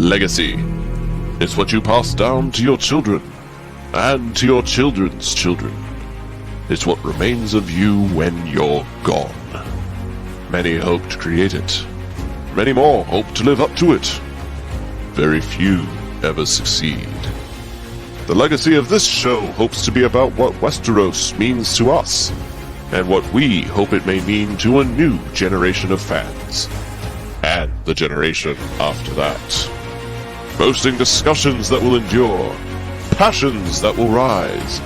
Legacy is what you pass down to your children and to your children's children. It's what remains of you when you're gone. Many hope to create it. Many more hope to live up to it. Very few ever succeed. The legacy of this show hopes to be about what Westeros means to us, and what we hope it may mean to a new generation of fans, and the generation after that. Boasting discussions that will endure, passions that will rise,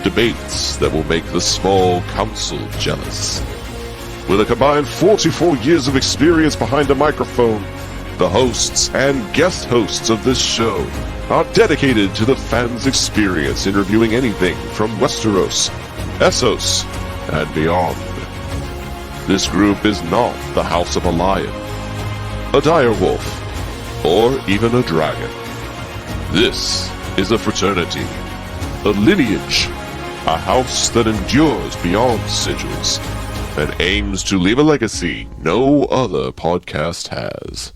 debates that will make the small council jealous. With a combined 44 years of experience behind a microphone, the hosts and guest hosts of this show are dedicated to the fans' experience in reviewing anything from Westeros, Essos, and beyond. This group is not the house of a lion, a direwolf, or even a dragon. This is a fraternity, a lineage, a house that endures beyond sigils, and aims to leave a legacy no other podcast has.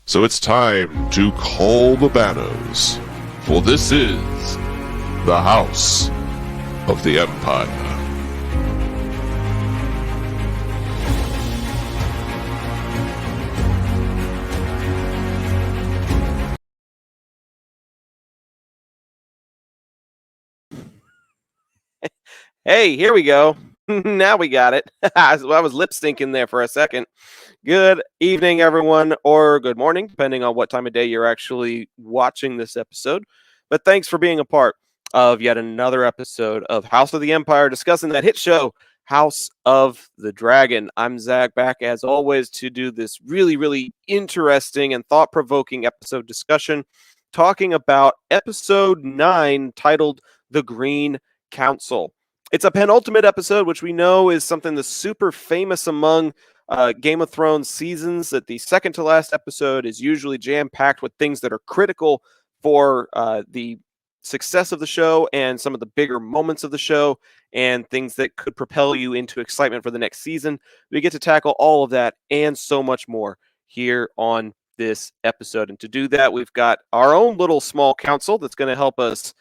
So it's time to call the banners, for this is the House of the Empire. Hey, here we go. Now we got it. I was lip syncing there for a second. Good evening, everyone, or good morning, depending on what time of day you're actually watching this episode. But thanks for being a part of yet another episode of House of the Empire, discussing that hit show, House of the Dragon. I'm Zach, back as always to do this really, really interesting and thought-provoking episode discussion, talking about episode 9, titled The Green Council. It's a penultimate episode, which we know is something that's super famous among Game of Thrones seasons, that the second to last episode is usually jam-packed with things that are critical for the success of the show and some of the bigger moments of the show and things that could propel you into excitement for the next season. We get to tackle all of that and so much more here on this episode. And to do that, we've got our own little small council that's going to help us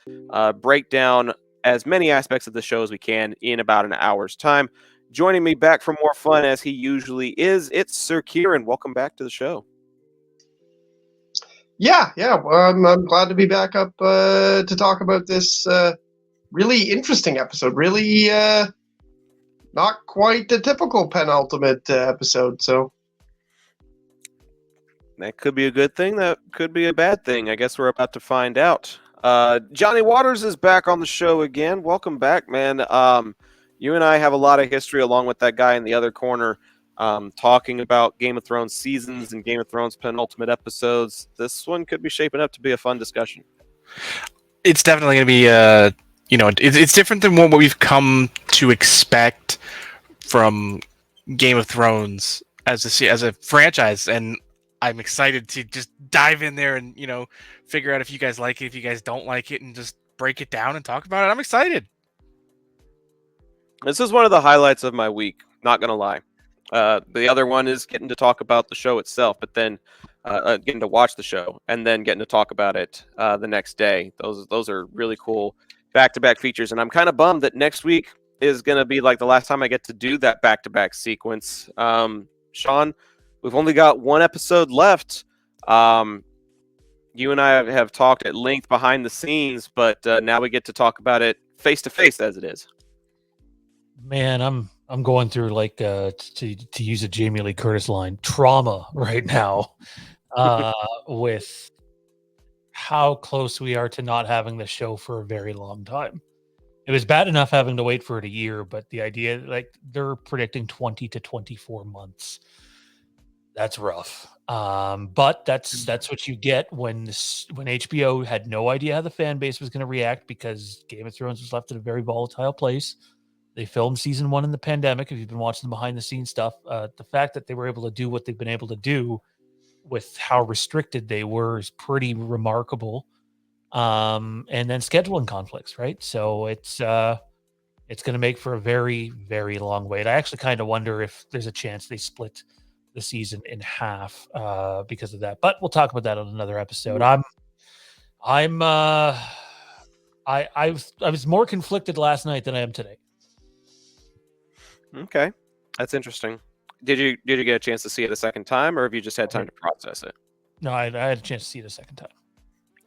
break down as many aspects of the show as we can in about an hour's time. Joining me back for more fun, as he usually is, it's Sir Kieran. Welcome back to the show. Yeah. Well, I'm glad to be back up to talk about this really interesting episode. Really not quite the typical penultimate episode. So that could be a good thing. That could be a bad thing. I guess we're about to find out. Johnny Waters is back on the show again. Welcome back, man. You and I have a lot of history, along with that guy in the other corner, talking about Game of Thrones seasons and Game of Thrones penultimate episodes. This one could be shaping up to be a fun discussion. It's definitely going to be, it's different than what we've come to expect from Game of Thrones as a franchise, and I'm excited to just dive in there and, figure out if you guys like it, if you guys don't like it, and just break it down and talk about it. I'm excited. This is one of the highlights of my week, not going to lie. The other one is getting to talk about the show itself, but then getting to watch the show and then getting to talk about it the next day. Those are really cool back-to-back features, and I'm kind of bummed that next week is going to be like the last time I get to do that back-to-back sequence. Sean, we've only got one episode left. You and I have talked at length behind the scenes, but now we get to talk about it face-to-face as it is. Man, I'm going through, like, to use a Jamie Lee Curtis line, trauma right now with how close we are to not having the show for a very long time. It was bad enough having to wait for it a year, but the idea, like, they're predicting 20 to 24 months. That's rough. But that's what you get when HBO had no idea how the fan base was going to react, because Game of Thrones was left in a very volatile place. They filmed season 1 in the pandemic. If you've been watching the behind the scenes stuff, the fact that they were able to do what they've been able to do with how restricted they were is pretty remarkable. And then scheduling conflicts, right? So it's going to make for a very, very long wait. I actually kind of wonder if there's a chance they split the season in half because of that. But we'll talk about that on another episode. I was more conflicted last night than I am today. Okay, that's interesting. Did you get a chance to see it a second time, or have you just had time to process it? No, I had a chance to see it a second time.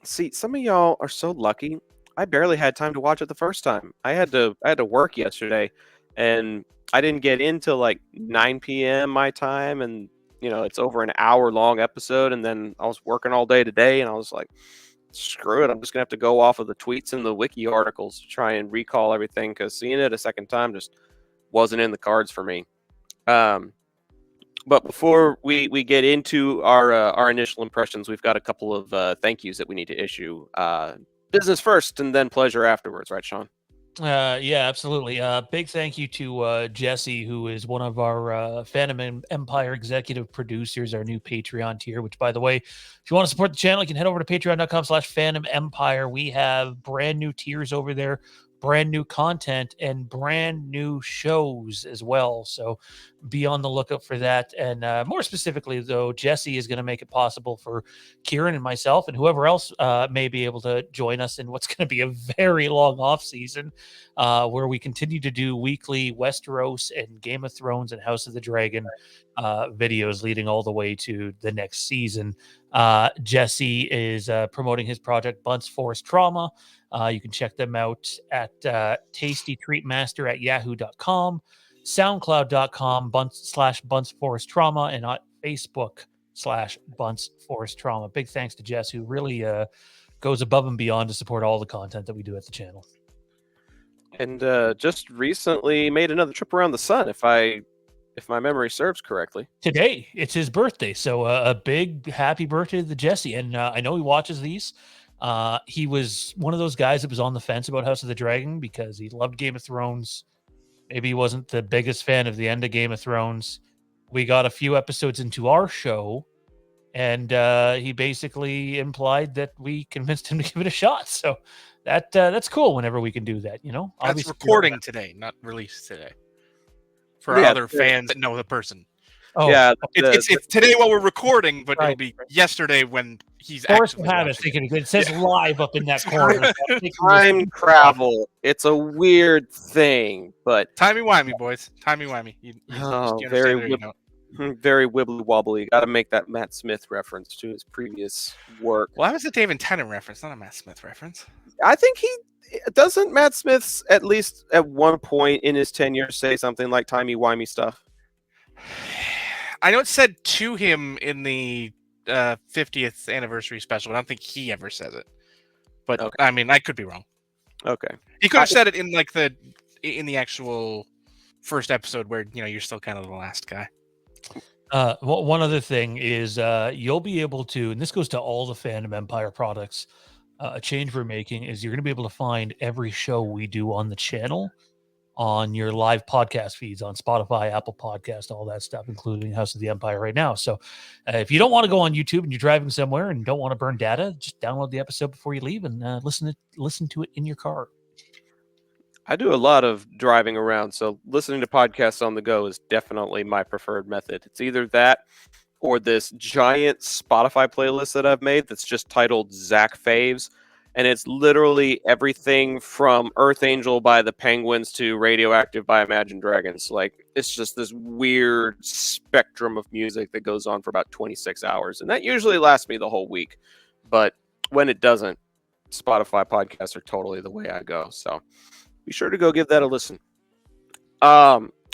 See, some of y'all are so lucky. I barely had time to watch it the first time. I had to work yesterday, and I didn't get in till like 9 p.m. my time, and it's over an hour-long episode, and then I was working all day today, and I was like, screw it, I'm just gonna have to go off of the tweets and the wiki articles to try and recall everything, because seeing it a second time just wasn't in the cards for me. But before we get into our initial impressions, we've got a couple of thank yous that we need to issue. Business first, and then pleasure afterwards, right, Sean? Yeah, absolutely. Big thank you to Jesse, who is one of our Phantom Empire executive producers, our new Patreon tier, which, by the way, if you want to support the channel, you can head over to patreon.com/Phantom Empire. We have brand new tiers over there, brand new content, and brand new shows as well. So be on the lookout for that. And more specifically, though, Jesse is going to make it possible for Kieran and myself and whoever else may be able to join us in what's going to be a very long off season, where we continue to do weekly Westeros and Game of Thrones and House of the Dragon videos leading all the way to the next season. Jesse is promoting his project Bunce Forest Trauma. You can check them out at tastytreatmaster@yahoo.com, soundcloud.com /Bunce Forest Trauma, and on Facebook /Bunce Forest Trauma. Big thanks to Jess, who really goes above and beyond to support all the content that we do at the channel. And just recently made another trip around the sun, if my memory serves correctly. Today, it's his birthday, so a big happy birthday to Jesse. And I know he watches these. He was one of those guys that was on the fence about House of the Dragon because he loved Game of Thrones. Maybe he wasn't the biggest fan of the end of Game of Thrones. We got a few episodes into our show, and he basically implied that we convinced him to give it a shot. So that's cool whenever we can do that, That's Obviously, recording today, not released today. For Yeah, other fans that know the person. Oh, Yeah, It's today while we're recording, but Right. it'll be yesterday when he's Forrest actually have it watching thinking it says live up in that corner. time travel. It's a weird thing, but Timey-wimey, boys. Timey-wimey. You Oh, understand very it or you don't? very wibbly wobbly. Got to make that Matt Smith reference to his previous work. Well, that was a David Tennant reference, not a Matt Smith reference. I think doesn't Matt Smith's at least at one point in his tenure say something like timey-wimey stuff. I know it said to him in the 50th anniversary special. I don't think he ever says it. But Okay. I mean, I could be wrong. Okay. He could have said it in the actual first episode where you're still kind of the last guy. One other thing is you'll be able to, and this goes to all the Phantom Empire products, a change we're making is you're going to be able to find every show we do on the channel on your live podcast feeds on Spotify, Apple Podcast, all that stuff, including House of the Empire right now. So if you don't want to go on YouTube and you're driving somewhere and don't want to burn data, just download the episode before you leave and listen to it in your car. I do a lot of driving around, so listening to podcasts on the go is definitely my preferred method. It's either that or this giant Spotify playlist that I've made that's just titled Zach Faves. And it's literally everything from Earth Angel by the Penguins to Radioactive by Imagine Dragons. Like, it's just this weird spectrum of music that goes on for about 26 hours. And that usually lasts me the whole week. But when it doesn't, Spotify podcasts are totally the way I go. So be sure to go give that a listen.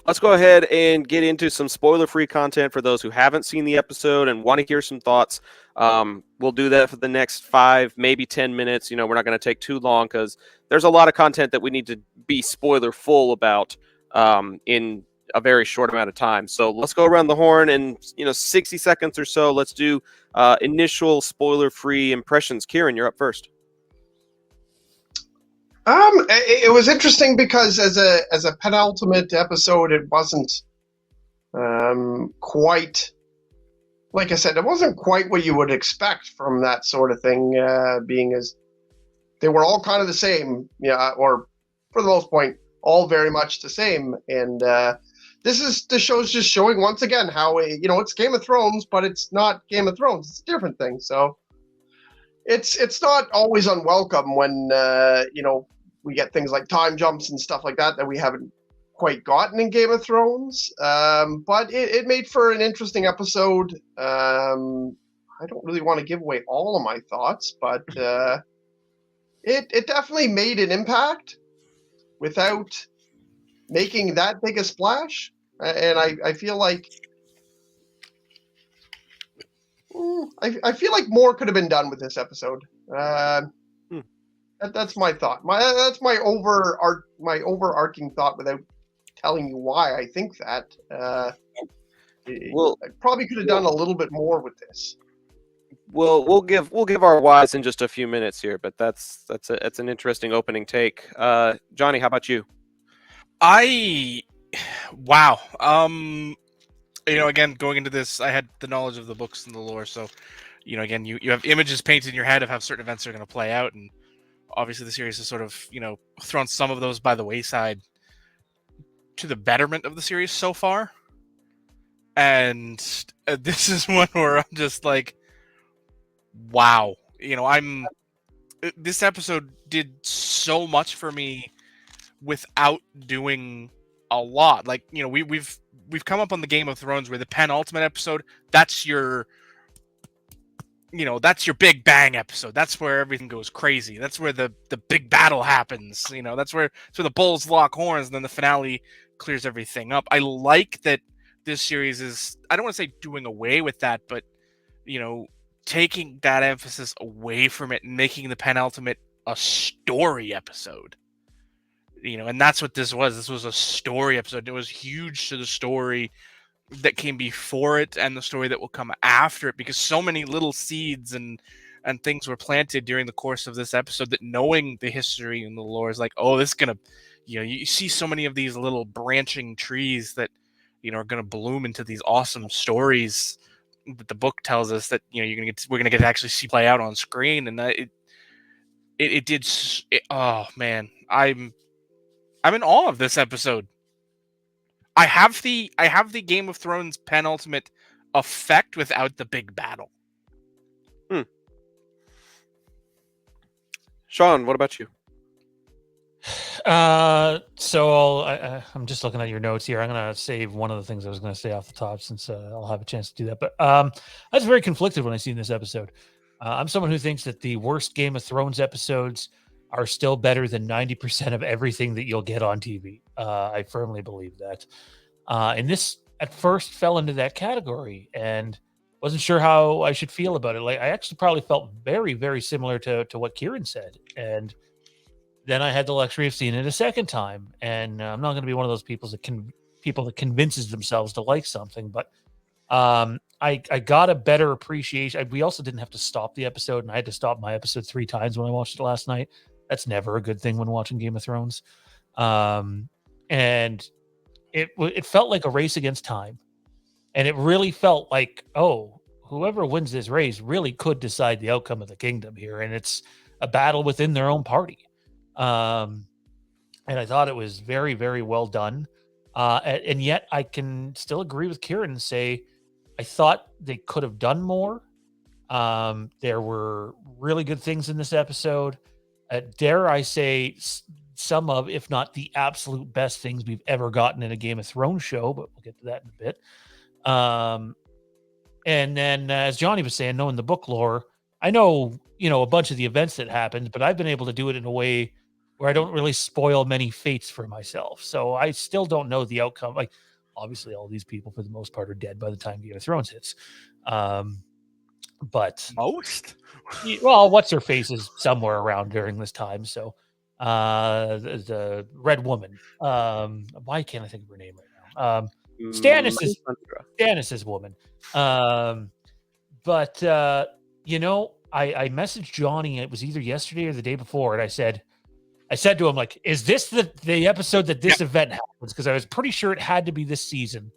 Let's go ahead and get into some spoiler-free content for those who haven't seen the episode and want to hear some thoughts. We'll do that for the next 5, maybe 10 minutes. We're not going to take too long because there's a lot of content that we need to be spoiler-full about in a very short amount of time. So let's go around the horn and 60 seconds or so. Let's do initial spoiler-free impressions. Kieran, you're up first. It was interesting because as a penultimate episode, it wasn't quite, like I said, it wasn't quite what you would expect from that sort of thing, being as they were all kind of the same, or for the most part, all very much the same. And the show's just showing once again how it's Game of Thrones, but it's not Game of Thrones. It's a different thing. So it's not always unwelcome when we get things like time jumps and stuff like that we haven't quite gotten in Game of Thrones. But it made for an interesting episode. I don't really want to give away all of my thoughts, but it definitely made an impact without making that big a splash. And I feel like I feel like more could have been done with this episode. That's my thought. That's my overarching thought without telling you why I think that. I probably could have done a little bit more with this. We'll give our whys in just a few minutes here, but that's an interesting opening take. Johnny, how about you? Wow. Again, going into this, I had the knowledge of the books and the lore, so again, you have images painted in your head of how certain events are going to play out, and obviously the series has sort of thrown some of those by the wayside to the betterment of the series so far. And this is one where I'm just like, wow. This episode did so much for me without doing a lot. Like, we've come up on the Game of Thrones where the penultimate episode, that's your big bang episode. That's where everything goes crazy. That's where the big battle happens. That's where the bulls lock horns, and then the finale clears everything up. I like that this series is, I don't want to say doing away with that, but taking that emphasis away from it and making the penultimate a story episode. And that's what this was. This was a story episode. It was huge to the story that came before it and the story that will come after it, because so many little seeds and things were planted during the course of this episode that, knowing the history and the lore, is like, oh, this is gonna, you see so many of these little branching trees that are gonna bloom into these awesome stories that the book tells us that we're gonna get to actually see play out on screen. And it did. Oh man, I'm in awe of this episode. I have the Game of Thrones penultimate effect without the big battle. Sean, what about you? So I'm just looking at your notes here. I'm gonna save one of the things I was gonna say off the top, since I'll have a chance to do that. But I was very conflicted when I seen this episode. I'm someone who thinks that the worst Game of Thrones episodes are still better than 90% of everything that you'll get on TV. I firmly believe that. And this at first fell into that category, and wasn't sure how I should feel about it. Like, I actually probably felt very, very similar to what Kieran said. And then I had the luxury of seeing it a second time. And I'm not going to be one of those people that convinces themselves to like something, but I got a better appreciation. We also didn't have to stop the episode, and I had to stop my episode 3 times when I watched it last night. That's never a good thing when watching Game of Thrones. And it felt like a race against time. And it really felt like, oh, whoever wins this race really could decide the outcome of the kingdom here. And it's a battle within their own party. And I thought it was very, very well done. And yet I can still agree with Kieran and say, I thought they could have done more. There were really good things in this episode. Dare I say, some of, if not the absolute best things we've ever gotten in a Game of Thrones show, but we'll get to that in a bit. And then, as Johnny was saying, knowing the book lore, I know, a bunch of the events that happened, but I've been able to do it in a way where I don't really spoil many fates for myself. So I still don't know the outcome. Like, obviously, all these people, for the most part, are dead by the time Game of Thrones hits. But most, well, what's her face is somewhere around during this time. So, the Red Woman. Why can't I think of her name right now? Stannis's woman. But I messaged Johnny. It was either yesterday or the day before, and I said to him, like, is this the episode that this event happens? Because I was pretty sure it had to be this season,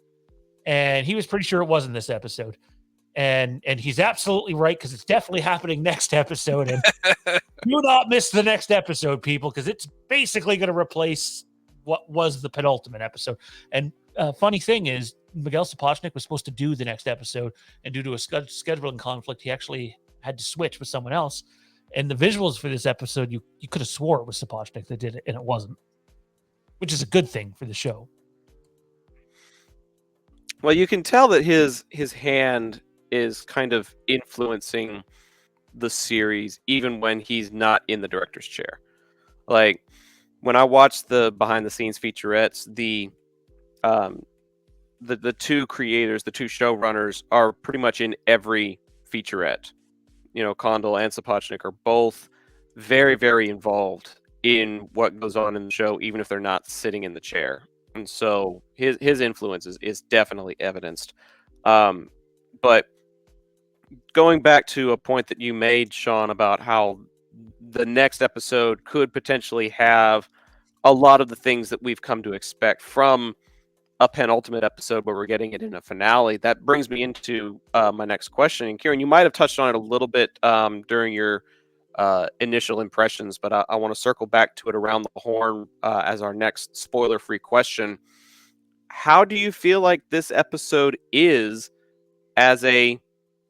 and he was pretty sure it wasn't this episode. And he's absolutely right, because it's definitely happening next episode. And do not miss the next episode, people, because it's basically going to replace what was the penultimate episode. And funny thing is, Miguel Sapochnik was supposed to do the next episode, and due to a scheduling conflict, he actually had to switch with someone else. And the visuals for this episode, you could have swore it was Sapochnik that did it, and it wasn't, which is a good thing for the show. Well, you can tell that his hand is kind of influencing the series, even when he's not in the director's chair. Like when I watched the behind the scenes featurettes, the two creators, the two showrunners, are pretty much in every featurette. You know, Condal and Sapochnik are both very, very involved in what goes on in the show, even if they're not sitting in the chair. And so his influence is definitely evidenced. But going back to a point that you made, Sean, about how the next episode could potentially have a lot of the things that we've come to expect from a penultimate episode where we're getting it in a finale, that brings me into my next question. And Kieran, you might have touched on it a little bit during your initial impressions, but I want to circle back to it around the horn as our next spoiler-free question. How do you feel like this episode is as a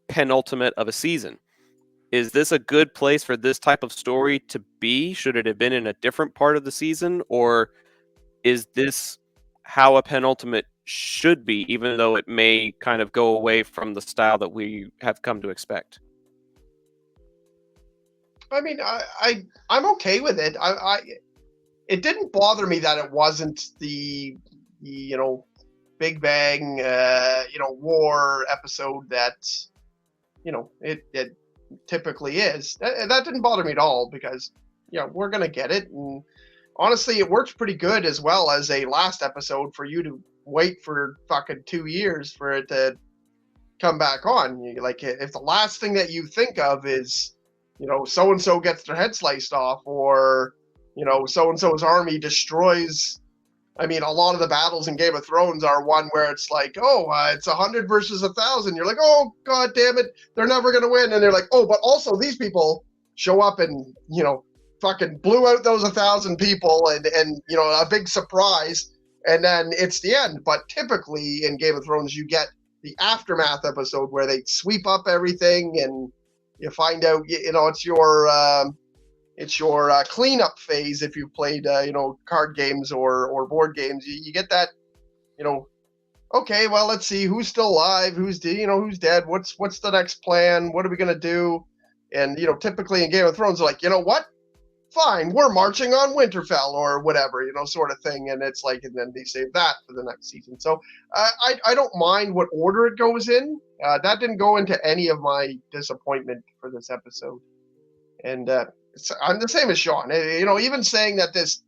penultimate of a season? Is this a good place for this type of story to be? Should it have been in a different part of the season? Or is this how a penultimate should be, even though it may kind of go away from the style that we have come to expect? I mean, I'm okay with it. It didn't bother me that it wasn't the Big Bang war episode that it typically is. That didn't bother me at all, because we're gonna get it, and honestly, it works pretty good as well as a last episode for you to wait for fucking 2 years for it to come back on. Like, if the last thing that you think of is so and so gets their head sliced off, or so and so's army destroys. I mean, a lot of the battles in Game of Thrones are one where it's like, it's 100 versus 1,000. You're like, oh, God damn it, they're never going to win. And they're like, oh, but also these people show up and, fucking blew out those 1,000 people and a big surprise. And then it's the end. But typically in Game of Thrones, you get the aftermath episode where they sweep up everything and you find out, it's your cleanup phase. If you've played card games or board games, you get that okay, well, let's see who's still alive, who's dead, what's the next plan, what are we gonna do? And typically in Game of Thrones, they're like, what, fine, we're marching on Winterfell or whatever, sort of thing. And it's like, and then they save that for the next season. So I don't mind what order it goes in. That didn't go into any of my disappointment for this episode. And I'm the same as Sean. Even saying that this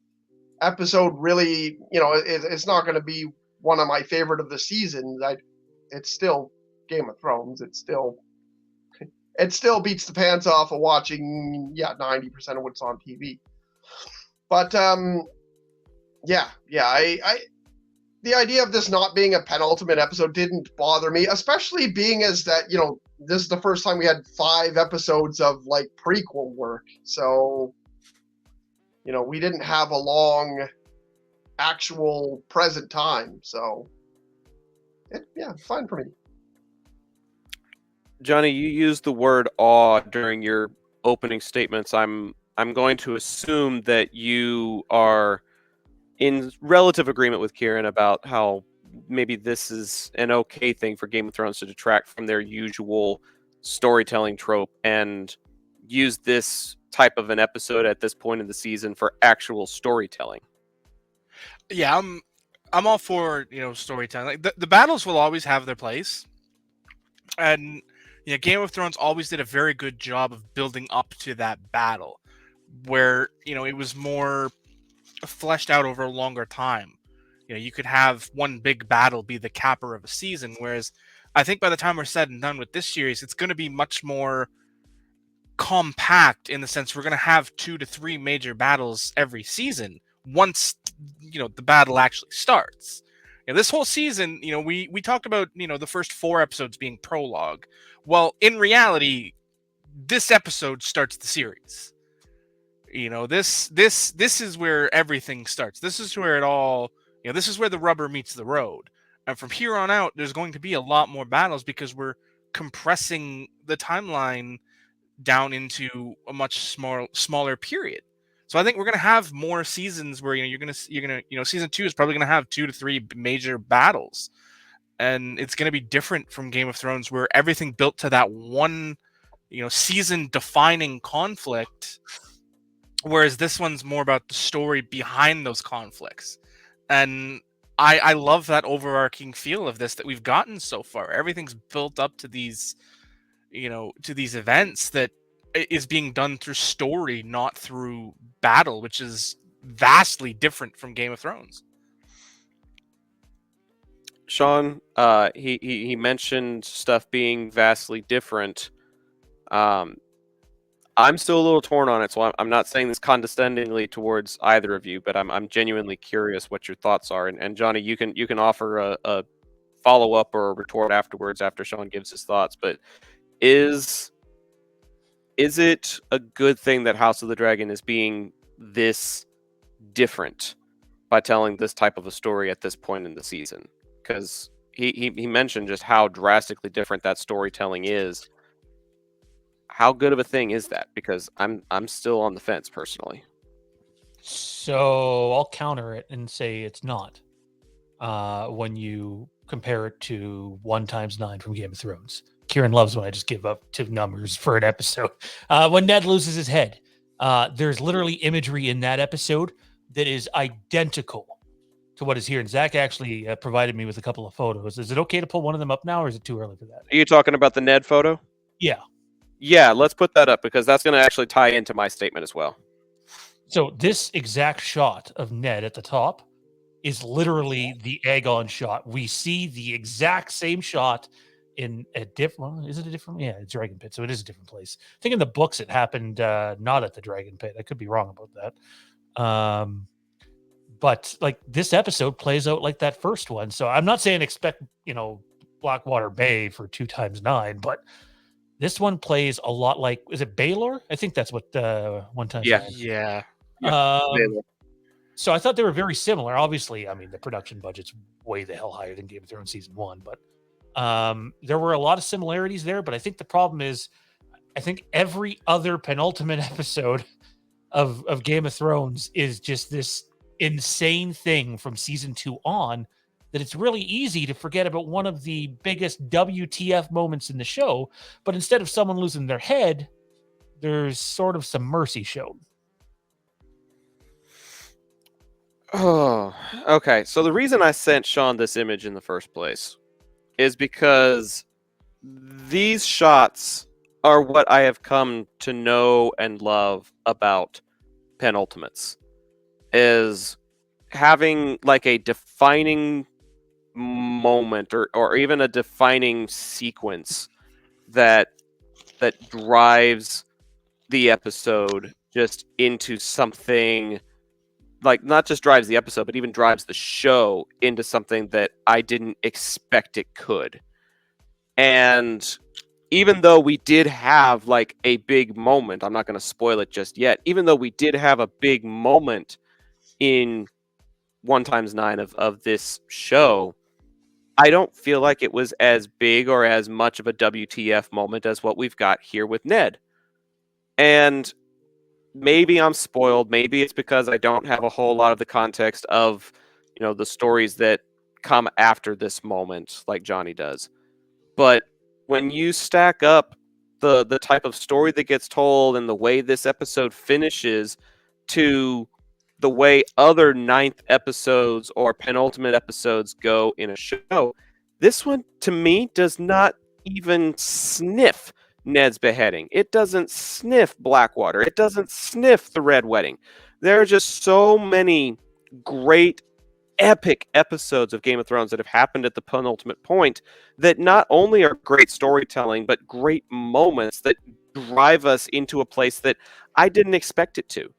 episode really, it's not going to be one of my favorite of the seasons. It's still Game of Thrones. It still beats the pants off of watching 90% of what's on TV. But I the idea of this not being a penultimate episode didn't bother me, especially being as that this is the first time we had 5 episodes of like prequel work. So, we didn't have a long actual present time. So, fine for me. Johnny, you used the word awe during your opening statements. I'm going to assume that you are in relative agreement with Kieran about how maybe this is an okay thing for Game of Thrones to detract from their usual storytelling trope and use this type of an episode at this point in the season for actual storytelling. Yeah, I'm all for storytelling. Like the battles will always have their place, and Game of Thrones always did a very good job of building up to that battle, where it was more fleshed out over a longer time. You could have one big battle be the capper of a season, whereas I think by the time we're said and done with this series, it's going to be much more compact in the sense we're going to have 2 to 3 major battles every season once the battle actually starts. This whole season, we talked about the first 4 episodes being prologue. Well, in reality, this episode starts the series. This is where everything starts. This is where it all This is where the rubber meets the road. And from here on out, there's going to be a lot more battles because we're compressing the timeline down into a much smaller period. So I think we're going to have more seasons where season 2 is probably going to have 2 to 3 major battles. And it's going to be different from Game of Thrones, where everything built to that one, season defining conflict. Whereas this one's more about the story behind those conflicts. And I love that overarching feel of this that we've gotten so far. Everything's built up to these, to these events that is being done through story, not through battle, which is vastly different from Game of Thrones. Sean, he mentioned stuff being vastly different. I'm still a little torn on it, so I'm not saying this condescendingly towards either of you, but I'm genuinely curious what your thoughts are. And Johnny, you can offer a follow up or a retort afterwards after Sean gives his thoughts. But is it a good thing that House of the Dragon is being this different by telling this type of a story at this point in the season? Because he mentioned just how drastically different that storytelling is. How good of a thing is that? Because I'm still on the fence personally. So I'll counter it and say it's not. When you compare it to 1 times 9 from Game of Thrones. Kieran loves when I just give up to numbers for an episode. When Ned loses his head, there's literally imagery in that episode that is identical to what is here. And Zach actually provided me with a couple of photos. Is it okay to pull one of them up now, or is it too early for that? Are you talking about the Ned photo? Yeah. Yeah, let's put that up because that's going to actually tie into my statement as well. So this exact shot of Ned at the top is literally the Aegon shot. We see the exact same shot in a different. Well, is it a different? Yeah, Dragon Pit. So it is a different place. I think in the books it happened not at the Dragon Pit. I could be wrong about that. But like this episode plays out like that first one. So I'm not saying expect Blackwater Bay for 2 times 9, but this one plays a lot like, is it Baylor? I think that's what 1 times 9. Yeah. So I thought they were very similar. Obviously, I mean, the production budget's way the hell higher than Game of Thrones season 1, but there were a lot of similarities there. But I think the problem is, I think every other penultimate episode of Game of Thrones is just this insane thing from season 2 on, that it's really easy to forget about one of the biggest WTF moments in the show. But instead of someone losing their head, there's sort of some mercy shown. Oh, okay. So the reason I sent Sean this image in the first place is because these shots are what I have come to know and love about penultimates, is having like a defining moment or even a defining sequence that drives the episode just into something, like not just drives the episode, but even drives the show into something that I didn't expect it could. And even though we did have like a big moment, I'm not going to spoil it just yet, even though we did have a big moment in 1 times 9 of this show, I don't feel like it was as big or as much of a WTF moment as what we've got here with Ned. And maybe I'm spoiled. Maybe it's because I don't have a whole lot of the context of, the stories that come after this moment like Johnny does. But when you stack up the type of story that gets told and the way this episode finishes to the way other 9th episodes or penultimate episodes go in a show, this one to me does not even sniff Ned's beheading. It doesn't sniff Blackwater. It doesn't sniff the Red Wedding. There are just so many great, epic episodes of Game of Thrones that have happened at the penultimate point that not only are great storytelling, but great moments that drive us into a place that I didn't expect it to.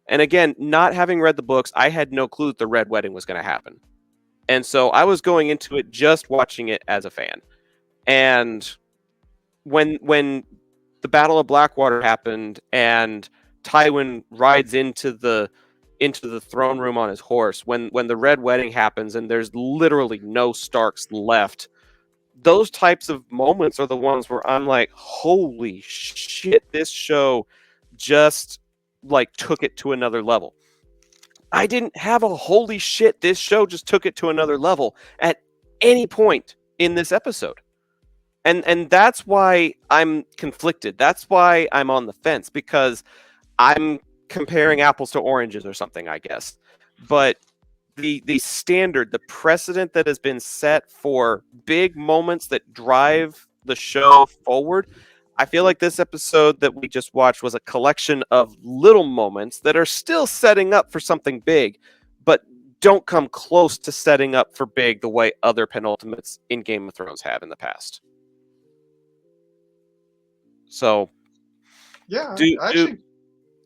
And again, not having read the books, I had no clue that the Red Wedding was going to happen. And so I was going into it just watching it as a fan. And when the Battle of Blackwater happened and Tywin rides into the into the throne room on his horse, when the Red Wedding happens and there's literally no Starks left, those types of moments are the ones where I'm like, holy shit, this show just like took it to another level. I didn't have a holy shit, this show just took it to another level at any point in this episode. And that's why I'm conflicted. That's why I'm on the fence, because I'm comparing apples to oranges or something, I guess. But the standard, the precedent that has been set for big moments that drive the show forward, I feel like this episode that we just watched was a collection of little moments that are still setting up for something big, but don't come close to setting up for big the way other penultimates in Game of Thrones have in the past. So Yeah, do I actually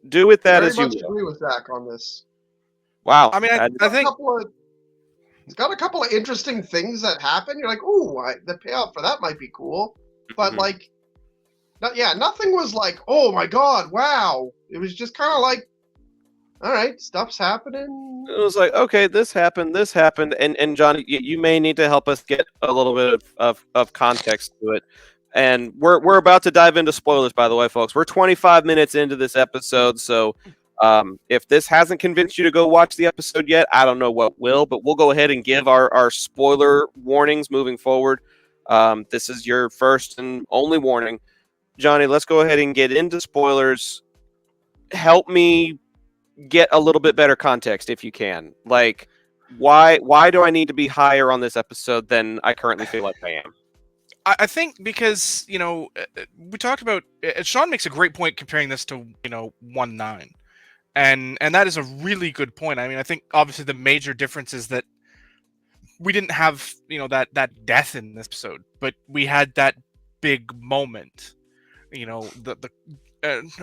do with that very as you much will. agree with Zach on this. Wow. I mean, I It's got think it's got a couple of interesting things that happen. You're like, ooh, the payoff for that might be cool. But Mhm. like, nothing was like, oh my god, wow. It was just kind of like, all right, stuff's happening. It was like, okay, this happened, and Johnny, you may need to help us get a little bit of context to it. And we're about to dive into spoilers, by the way, folks. We're 25 minutes into this episode, so if this hasn't convinced you to go watch the episode yet, I don't know what will, but we'll go ahead and give our spoiler warnings moving forward. This is your first and only warning. Johnny, let's go ahead and get into spoilers. Help me get a little bit better context if you can. Like, why do I need to be higher on this episode than I currently feel like I am? I think because we talked about Sean makes a great point comparing this to 1-9, and that is a really good point. I mean, I think obviously the major difference is that we didn't have that death in this episode, but we had that big moment.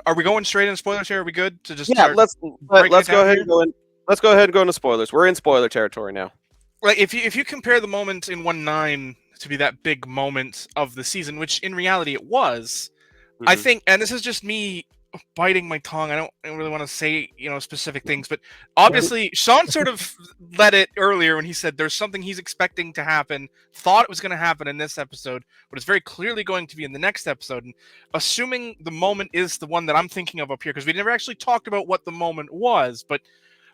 Are we going straight into spoilers here? Are we good to just Yeah, start let's breaking it go down ahead here? and go in. Let's go ahead and go into spoilers. We're in spoiler territory now. Like if you compare the moment in 1-9 to be that big moment of the season, which in reality it was, I think, and this is just me biting my tongue. I don't really want to say specific things, but obviously Sean sort of led it earlier when he said there's something he's expecting to happen, thought it was going to happen in this episode, but it's very clearly going to be in the next episode. And assuming the moment is the one that I'm thinking of up here, because we never actually talked about what the moment was, but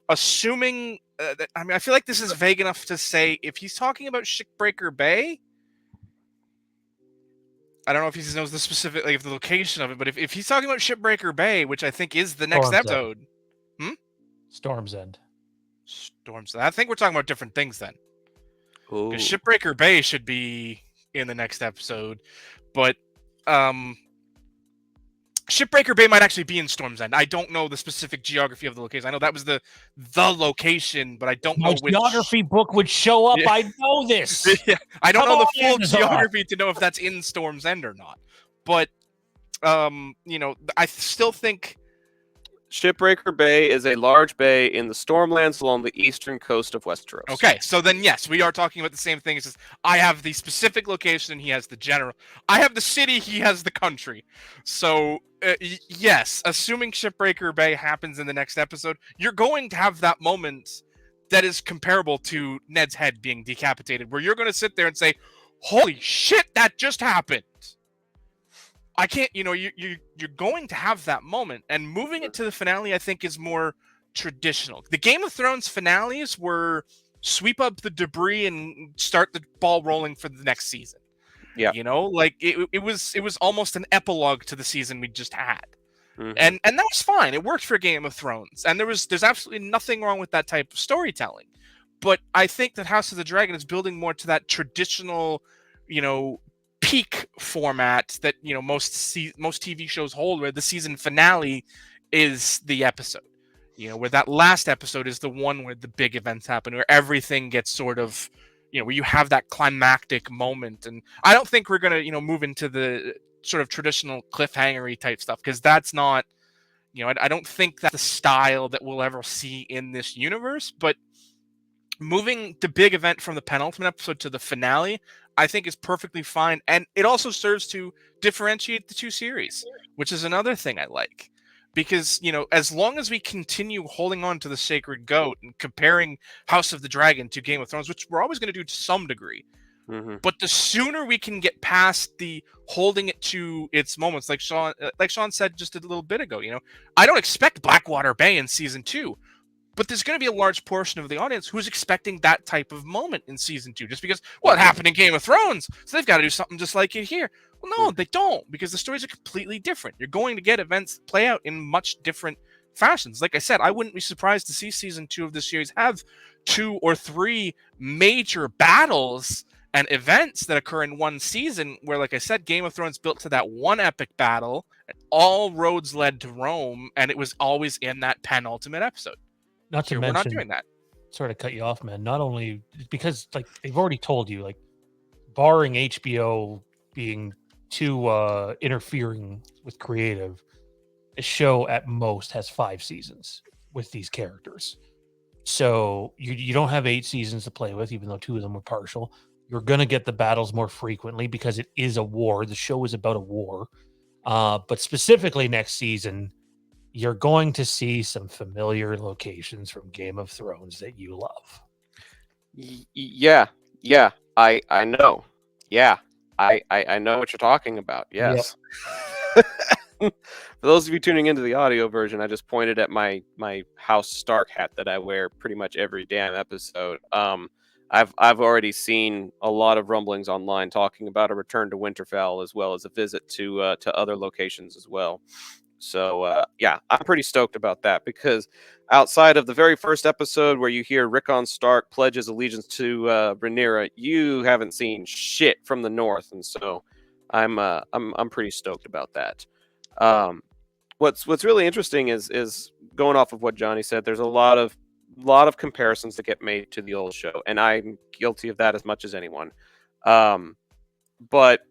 assuming that, I mean, I feel like this is vague enough to say if he's talking about Shipbreaker Bay. I don't know if he knows the specific, like, the location of it, but if he's talking about Shipbreaker Bay, which I think is the next Storm's episode. Storm's End. Storm's End. I think we're talking about different things then. Ooh. Because Shipbreaker Bay should be in the next episode, but Shipbreaker Bay might actually be in Storm's End. I don't know the specific geography of the location. I know that was the location, but I don't know My which geography book would show up. Yeah. I know this. Yeah, I don't Come know the on, full Amazon. geography to know if that's in Storm's End or not. But I still think Shipbreaker Bay is a large bay in the Stormlands along the eastern coast of Westeros. okay. So then, yes, we are talking about the same thing. It's just I have the specific location. He has the general. I have the city. He has the country. So yes, assuming Shipbreaker Bay happens in the next episode, you're going to have that moment that is comparable to Ned's head being decapitated, where you're going to sit there and say, "Holy shit, that just happened." I can't, you're going to have that moment, and moving it to the finale, I think, is more traditional. The Game of Thrones finales were sweep up the debris and start the ball rolling for the next season. Yeah. Like it was almost an epilogue to the season we just had. Mhm. And that was fine. It worked for Game of Thrones. And there's absolutely nothing wrong with that type of storytelling. But I think that House of the Dragon is building more to that traditional, peak format that most TV shows hold, where the season finale is the episode. Where that last episode is the one where the big events happen, where everything gets sort of, where you have that climactic moment. And I don't think we're going to, move into the sort of traditional cliffhangery type stuff, because that's not, I don't think that's the style that we'll ever see in this universe. But moving the big event from the penultimate episode to the finale, I think is perfectly fine. And it also serves to differentiate the two series, which is another thing I like. because, as long as we continue holding on to the sacred goat and comparing House of the Dragon to Game of Thrones, which we're always going to do to some degree, but the sooner we can get past the holding it to its moments, like Sean said just a little bit ago, I don't expect Blackwater Bay in season 2, but there's going to be a large portion of the audience who's expecting that type of moment in season 2, just because, well, it happened in Game of Thrones, so they've got to do something just like it here. Well, no, they don't, because the stories are completely different. You're going to get events play out in much different fashions. Like I said, I wouldn't be surprised to see season 2 of this series have 2 or 3 major battles and events that occur in one season, where, like I said, Game of Thrones built to that one epic battle, and all roads led to Rome, and it was always in that penultimate episode. Not to Here, mention, we're not doing that. Sort of cut you off, man. Not only because, like, they've already told you, like, barring HBO being too interfering with creative, a show at most has 5 seasons with these characters. So you don't have 8 seasons to play with, even though 2 of them were partial. You're going to get the battles more frequently because it is a war. The show is about a war. But specifically next season, you're going to see some familiar locations from Game of Thrones that you love. Yeah, I know. Yeah, I know what you're talking about. Yes. Yep. For those of you tuning into the audio version, I just pointed at my House Stark hat that I wear pretty much every damn episode. I've already seen a lot of rumblings online talking about a return to Winterfell, as well as a visit to other locations as well. So yeah, I'm pretty stoked about that, because outside of the very first episode where you hear Rickon Stark pledges allegiance to Rhaenyra, you haven't seen shit from the North, and so I'm pretty stoked about that. What's really interesting is going off of what Johnny said. There's a lot of comparisons that get made to the old show, and I'm guilty of that as much as anyone. But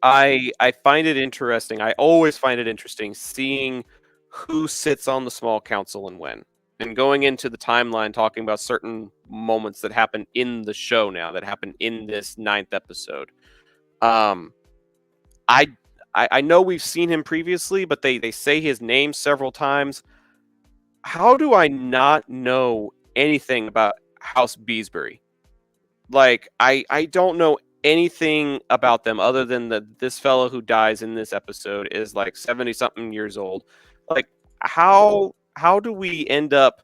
I find it interesting. I always find it interesting seeing who sits on the small council and when, and going into the timeline, talking about certain moments that happen in the show now, that happen in this 9th episode. I know we've seen him previously, but they say his name several times. How do I not know anything about House Beesbury? Like, I don't know anything about them other than this fellow who dies in this episode is like 70-something years old. Like, how do we end up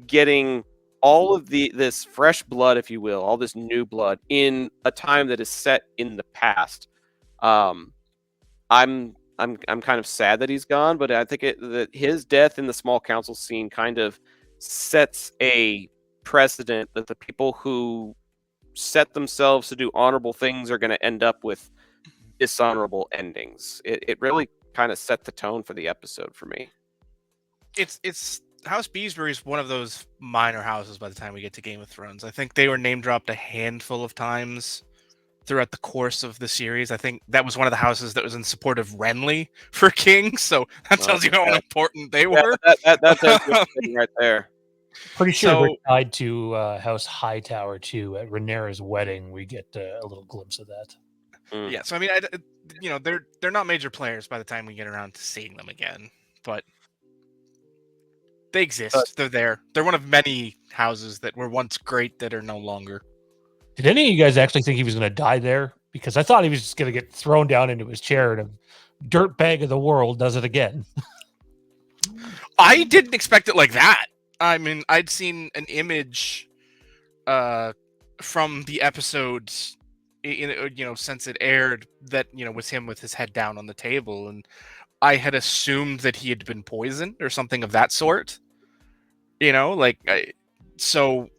getting all of this fresh blood, if you will, all this new blood in a time that is set in the past? I'm kind of sad that he's gone, but I think that his death in the small council scene kind of sets a precedent that the people who set themselves to do honorable things are going to end up with dishonorable endings. It really kind of set the tone for the episode for me. It's House Beesbury is one of those minor houses by the time we get to Game of Thrones. I think they were name dropped a handful of times throughout the course of the series. I think that was one of the houses that was in support of Renly for king, so that tells you how important they were. That's everything right there. Pretty sure they're tied to House Hightower too. At Rhaenyra's wedding, we get a little glimpse of that. Yeah, so I mean, they're not major players by the time we get around to seeing them again, but they exist. They're there. They're one of many houses that were once great that are no longer. Did any of you guys actually think he was going to die there? Because I thought he was just going to get thrown down into his chair and a dirtbag of the world does it again. I didn't expect it like that. I mean, I'd seen an image from the episodes, since it aired, that, was him with his head down on the table, and I had assumed that he had been poisoned or something of that sort. So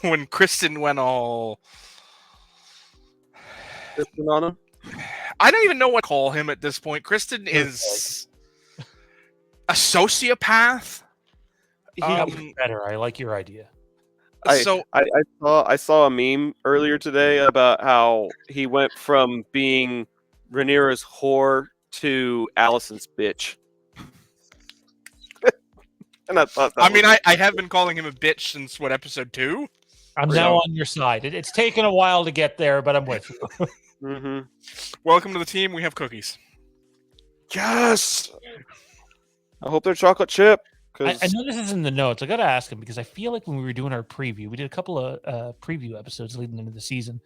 when Kristen went all Kristen on him, I don't even know what to call him at this point. Kristen is a sociopath. Better. I like your idea. I saw a meme earlier today about how he went from being Rhaenyra's whore to Alicent's bitch. And I thought I have been calling him a bitch since episode 2. I'm now on your side. It's taken a while to get there, but I'm with you. Mm-hmm. Welcome to the team. We have cookies. Yes. I hope they're chocolate chip. I 'Cause know this is in the notes. I got to ask him because I feel like when we were doing our preview, we did a couple of preview episodes leading into the season.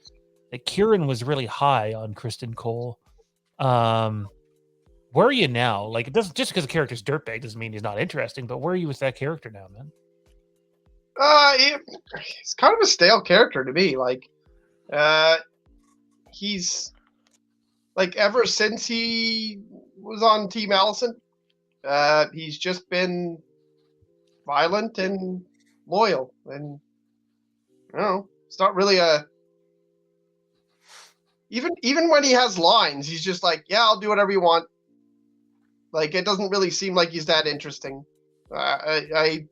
That Kieran was really high on Kristen Cole. Where are you now? Like, it doesn't just because the character's dirtbag doesn't mean he's not interesting. But where are you with that character now, man? He's kind of a stale character to me. Like, he's like ever since he was on Team Allison, he's just been violent and loyal, and I don't know. It's not really a even when he has lines, he's just like, yeah, I'll do whatever you want. Like, it doesn't really seem like he's that interesting. I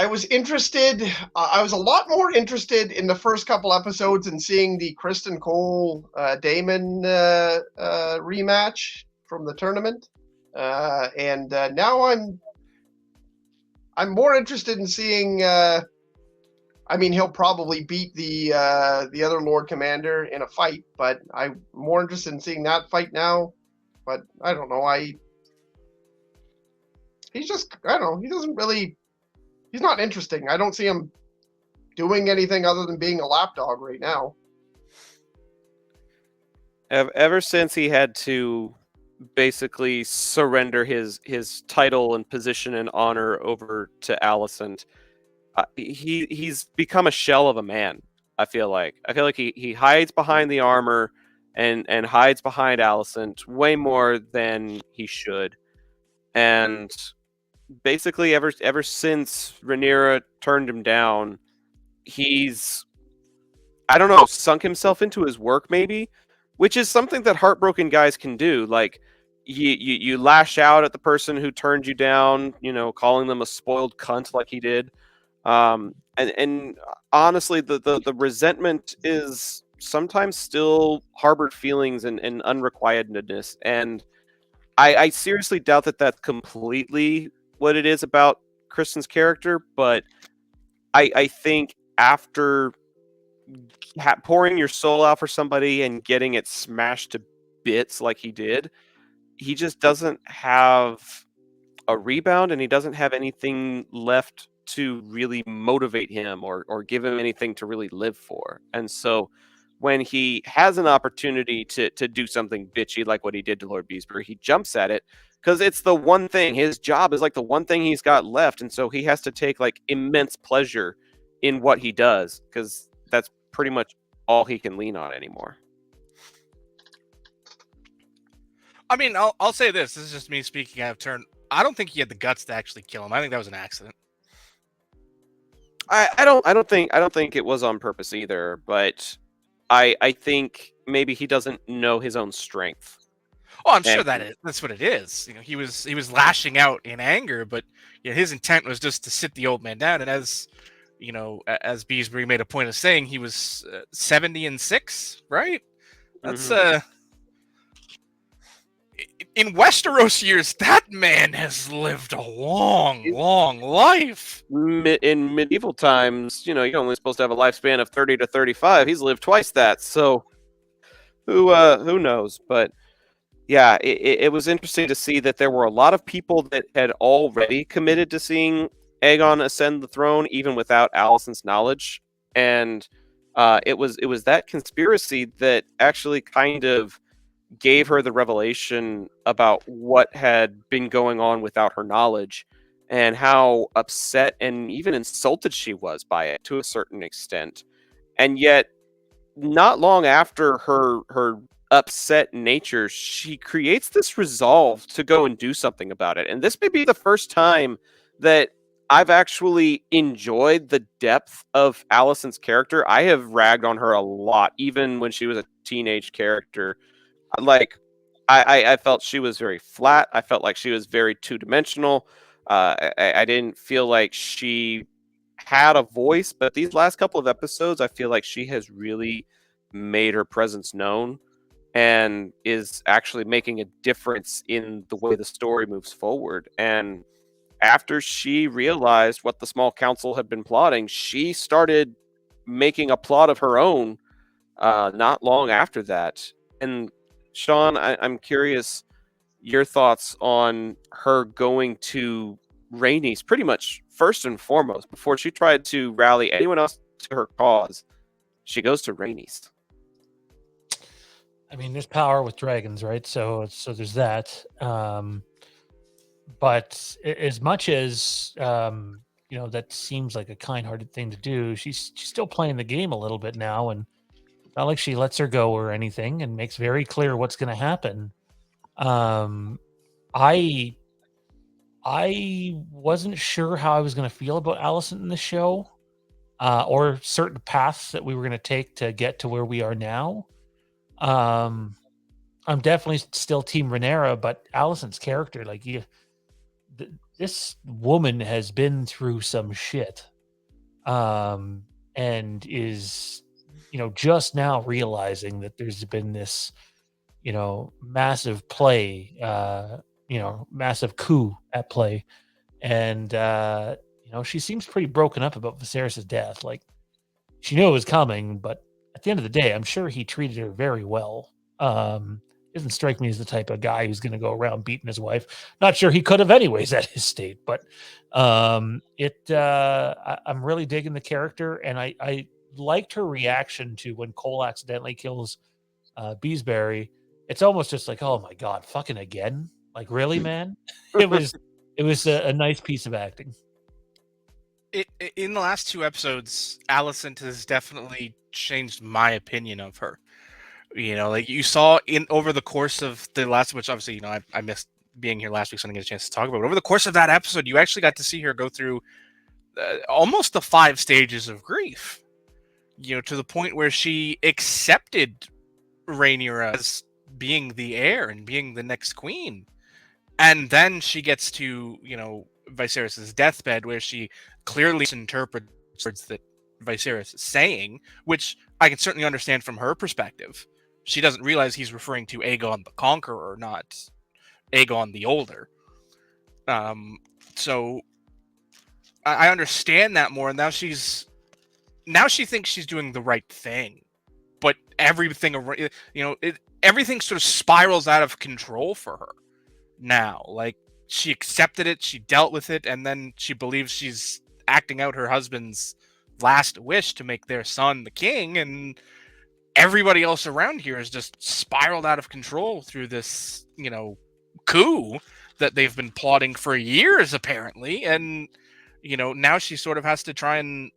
was interested. I was a lot more interested in the first couple episodes in seeing the Kristen Cole Damon rematch from the tournament, and now I'm more interested in seeing. I mean, he'll probably beat the other Lord Commander in a fight, but I'm more interested in seeing that fight now. But I don't know. He's just, I don't know. He doesn't really. He's not interesting. I don't see him doing anything other than being a lapdog right now. ever since he had to basically surrender his title and position and honor over to Allison, he's become a shell of a man. I feel like he hides behind the armor and hides behind Allison way more than he should. And basically, ever since Rhaenyra turned him down, he's, I don't know, sunk himself into his work maybe, which is something that heartbroken guys can do. Like, you lash out at the person who turned you down, calling them a spoiled cunt like he did. And honestly, the resentment is sometimes still harbored feelings and unrequitedness. And I seriously doubt that that's completely what it is about Kristen's character, but I think after pouring your soul out for somebody and getting it smashed to bits like he did, he just doesn't have a rebound, and he doesn't have anything left to really motivate him or give him anything to really live for. And so when he has an opportunity to do something bitchy like what he did to Lord Beesbury, he jumps at it because it's the one thing. His job is like the one thing he's got left, and so he has to take like immense pleasure in what he does because that's pretty much all he can lean on anymore. I mean, I'll say this. This is just me speaking out of turn. I don't think he had the guts to actually kill him. I think that was an accident. I don't think it was on purpose either, but I think maybe he doesn't know his own strength. Oh, I'm sure that's what it is. He was lashing out in anger, but his intent was just to sit the old man down. And as as Beesbury made a point of saying, he was 70-6, right? That's in Westeros years, that man has lived a long, long life. In medieval times, you're only supposed to have a lifespan of 30 to 35. He's lived twice that, so who knows? But yeah, it was interesting to see that there were a lot of people that had already committed to seeing Aegon ascend the throne, even without Alicent's knowledge, and it was that conspiracy that actually kind of gave her the revelation about what had been going on without her knowledge and how upset and even insulted she was by it to a certain extent. And yet, not long after her upset nature, she creates this resolve to go and do something about it. And this may be the first time that I've actually enjoyed the depth of Alicent's character. I have ragged on her a lot, even when she was a teenage character. Like, I felt she was very flat. I felt like she was very two-dimensional. I didn't feel like she had a voice, but these last couple of episodes, I feel like she has really made her presence known and is actually making a difference in the way the story moves forward. And after she realized what the small council had been plotting, she started making a plot of her own not long after that. And Sean, I'm curious, your thoughts on her going to Rainey's pretty much first and foremost before she tried to rally anyone else to her cause. She goes to Rainey's. I mean, there's power with dragons, right? So there's that. But as much as that seems like a kind-hearted thing to do, she's still playing the game a little bit now, and not like she lets her go or anything, and makes very clear what's going to happen. I wasn't sure how I was going to feel about Allison in the show, or certain paths that we were going to take to get to where we are now. I'm definitely still Team Rhaenyra, but Allison's character, this woman has been through some shit, and is, just now realizing that there's been this, massive play, massive coup at play, and she seems pretty broken up about Viserys' death. Like, she knew it was coming, but at the end of the day, I'm sure he treated her very well. Doesn't strike me as the type of guy who's going to go around beating his wife. Not sure he could have anyways at his state, but I'm really digging the character, and I liked her reaction to when Cole accidentally kills Beesbury. It's almost just like, oh my God, fucking again. Like, really, man? It was a nice piece of acting. In the last 2 episodes, Alicent has definitely changed my opinion of her. Like you saw over the course of the last, which obviously, I missed being here last week, so I didn't get a chance to talk about. But over the course of that episode, you actually got to see her go through almost the 5 stages of grief. To the point where she accepted Rhaenyra as being the heir and being the next queen, and then she gets to Viserys' deathbed, where she clearly interprets words that Viserys is saying, which I can certainly understand from her perspective. She doesn't realize he's referring to Aegon the Conqueror, not Aegon the Older. So I understand that more, and now she thinks she's doing the right thing, but everything sort of spirals out of control for her now. Like, she accepted it, she dealt with it, and then she believes she's acting out her husband's last wish to make their son the king, and everybody else around here is just spiraled out of control through this, coup that they've been plotting for years, apparently. And, now she sort of has to try and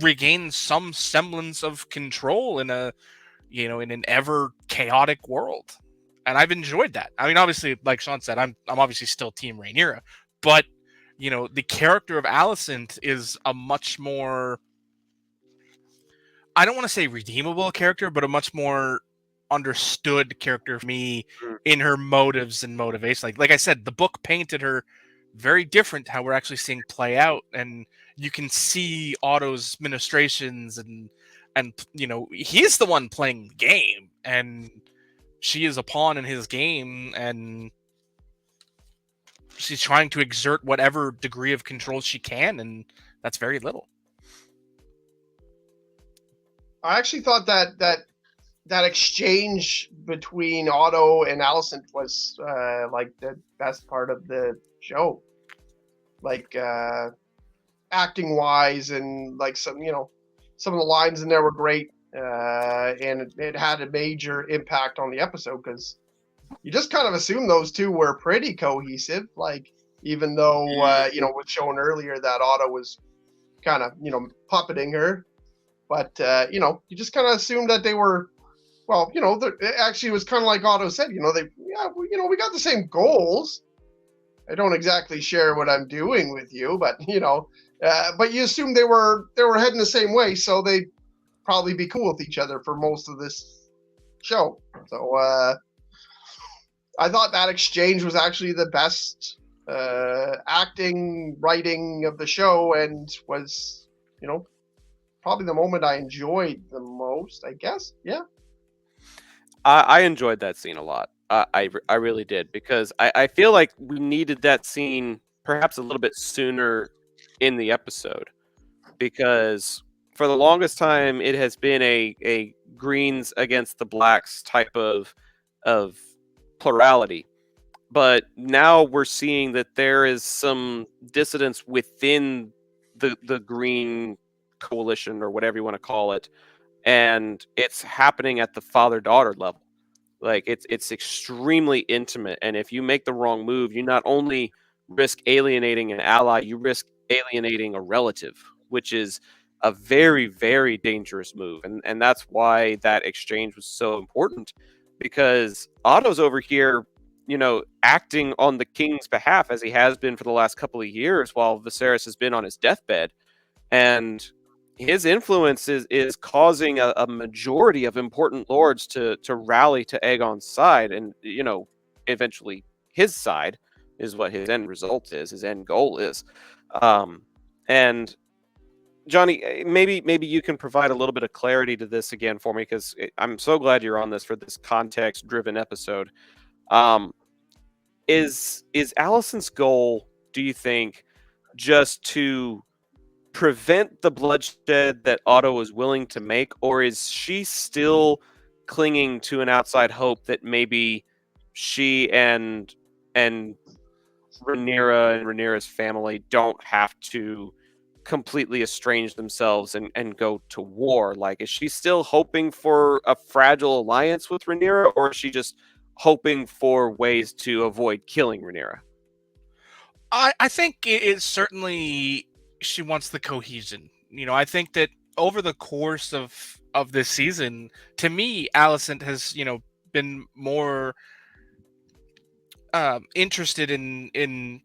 regain some semblance of control in in an ever chaotic world. And I've enjoyed that. I mean, obviously, like Sean said, I'm obviously still Team Rhaenyra, but the character of Alicent is a much more, I don't want to say redeemable character, but a much more understood character for me in her motives and motivation. Like I said, the book painted her very different how we're actually seeing play out, and you can see Otto's ministrations, and he's the one playing the game, and she is a pawn in his game, and she's trying to exert whatever degree of control she can, and that's very little. I actually thought that exchange between Otto and Alicent was like the best part of the show. Like, acting wise, and like some of the lines in there were great, and it had a major impact on the episode, because you just kind of assume those two were pretty cohesive. Like, even though was shown earlier that Otto was kind of puppeting her. But, you just kind of assumed that they were, well, it actually was kind of like Otto said, we got the same goals. I don't exactly share what I'm doing with you, but, but you assume they were heading the same way, so they'd probably be cool with each other for most of this show. So I thought that exchange was actually the best acting, writing of the show, and was, probably the moment I enjoyed the most, I guess. Yeah. I enjoyed that scene a lot. I really did, because I feel like we needed that scene perhaps a little bit sooner in the episode, because for the longest time it has been a greens against the blacks type of plurality, but now we're seeing that there is some dissidence within the Green Coalition, or whatever you want to call it, and it's happening at the father-daughter level. Like, it's extremely intimate, and if you make the wrong move, you not only risk alienating an ally, you risk alienating a relative, which is a very, very dangerous move. And that's why that exchange was so important, because Otto's over here, acting on the king's behalf, as he has been for the last couple of years while Viserys has been on his deathbed. And his influence is causing a majority of important lords to rally to Aegon's side, and eventually his side is what his end result is, his end goal is. And Johnny, maybe you can provide a little bit of clarity to this again for me, because I'm so glad you're on this for this context-driven episode. Is Alicent's goal, do you think, just to prevent the bloodshed that Otto was willing to make, or is she still clinging to an outside hope that maybe she and Rhaenyra and Rhaenyra's family don't have to completely estrange themselves and go to war? Like, is she still hoping for a fragile alliance with Rhaenyra, or is she just hoping for ways to avoid killing Rhaenyra? I think it is certainly she wants the cohesion. I think that over the course of this season, to me, Alicent has been more interested in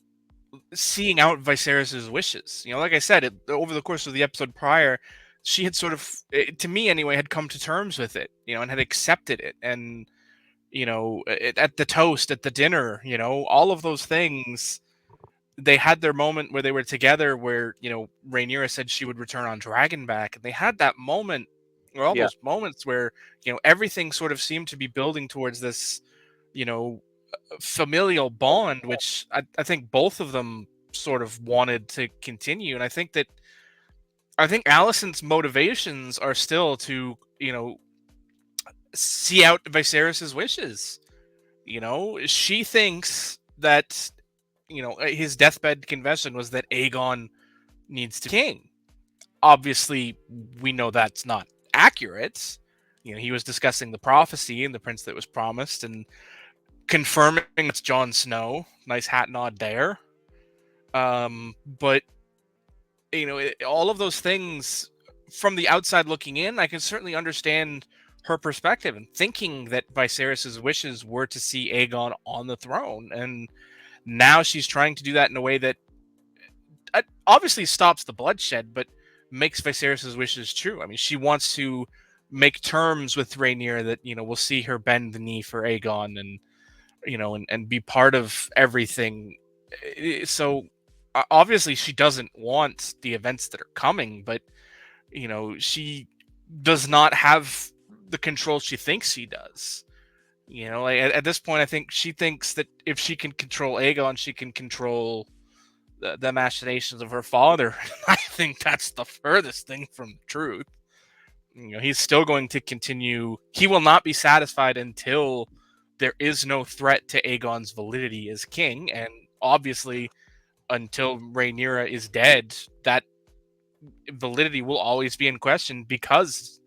seeing out Viserys's wishes. Like I said, over the course of the episode prior, she had sort of, to me anyway, had come to terms with it, and had accepted it. And at the toast, at the dinner, all of those things. They had their moment where they were together, where Rhaenyra said she would return on Dragonback, and they had that moment, or all those moments where everything sort of seemed to be building towards this familial bond, which I think both of them sort of wanted to continue. And I think Alicent's motivations are still to see out Viserys's wishes. She thinks that his deathbed confession was that Aegon needs to be king. Obviously, we know that's not accurate. He was discussing the prophecy and the prince that was promised, and confirming it's Jon Snow. Nice hat nod there. But all of those things, from the outside looking in, I can certainly understand her perspective and thinking that Viserys's wishes were to see Aegon on the throne, and now she's trying to do that in a way that obviously stops the bloodshed, but makes Viserys' wishes true. I mean, she wants to make terms with Rhaenyra that will see her bend the knee for Aegon, and and be part of everything. So obviously she doesn't want the events that are coming, but she does not have the control she thinks she does. Like at this point, I think she thinks that if she can control Aegon, she can control the machinations of her father. I think that's the furthest thing from the truth. He's still going to continue. He will not be satisfied until there is no threat to Aegon's validity as king, and obviously, until Rhaenyra is dead, that validity will always be in question, because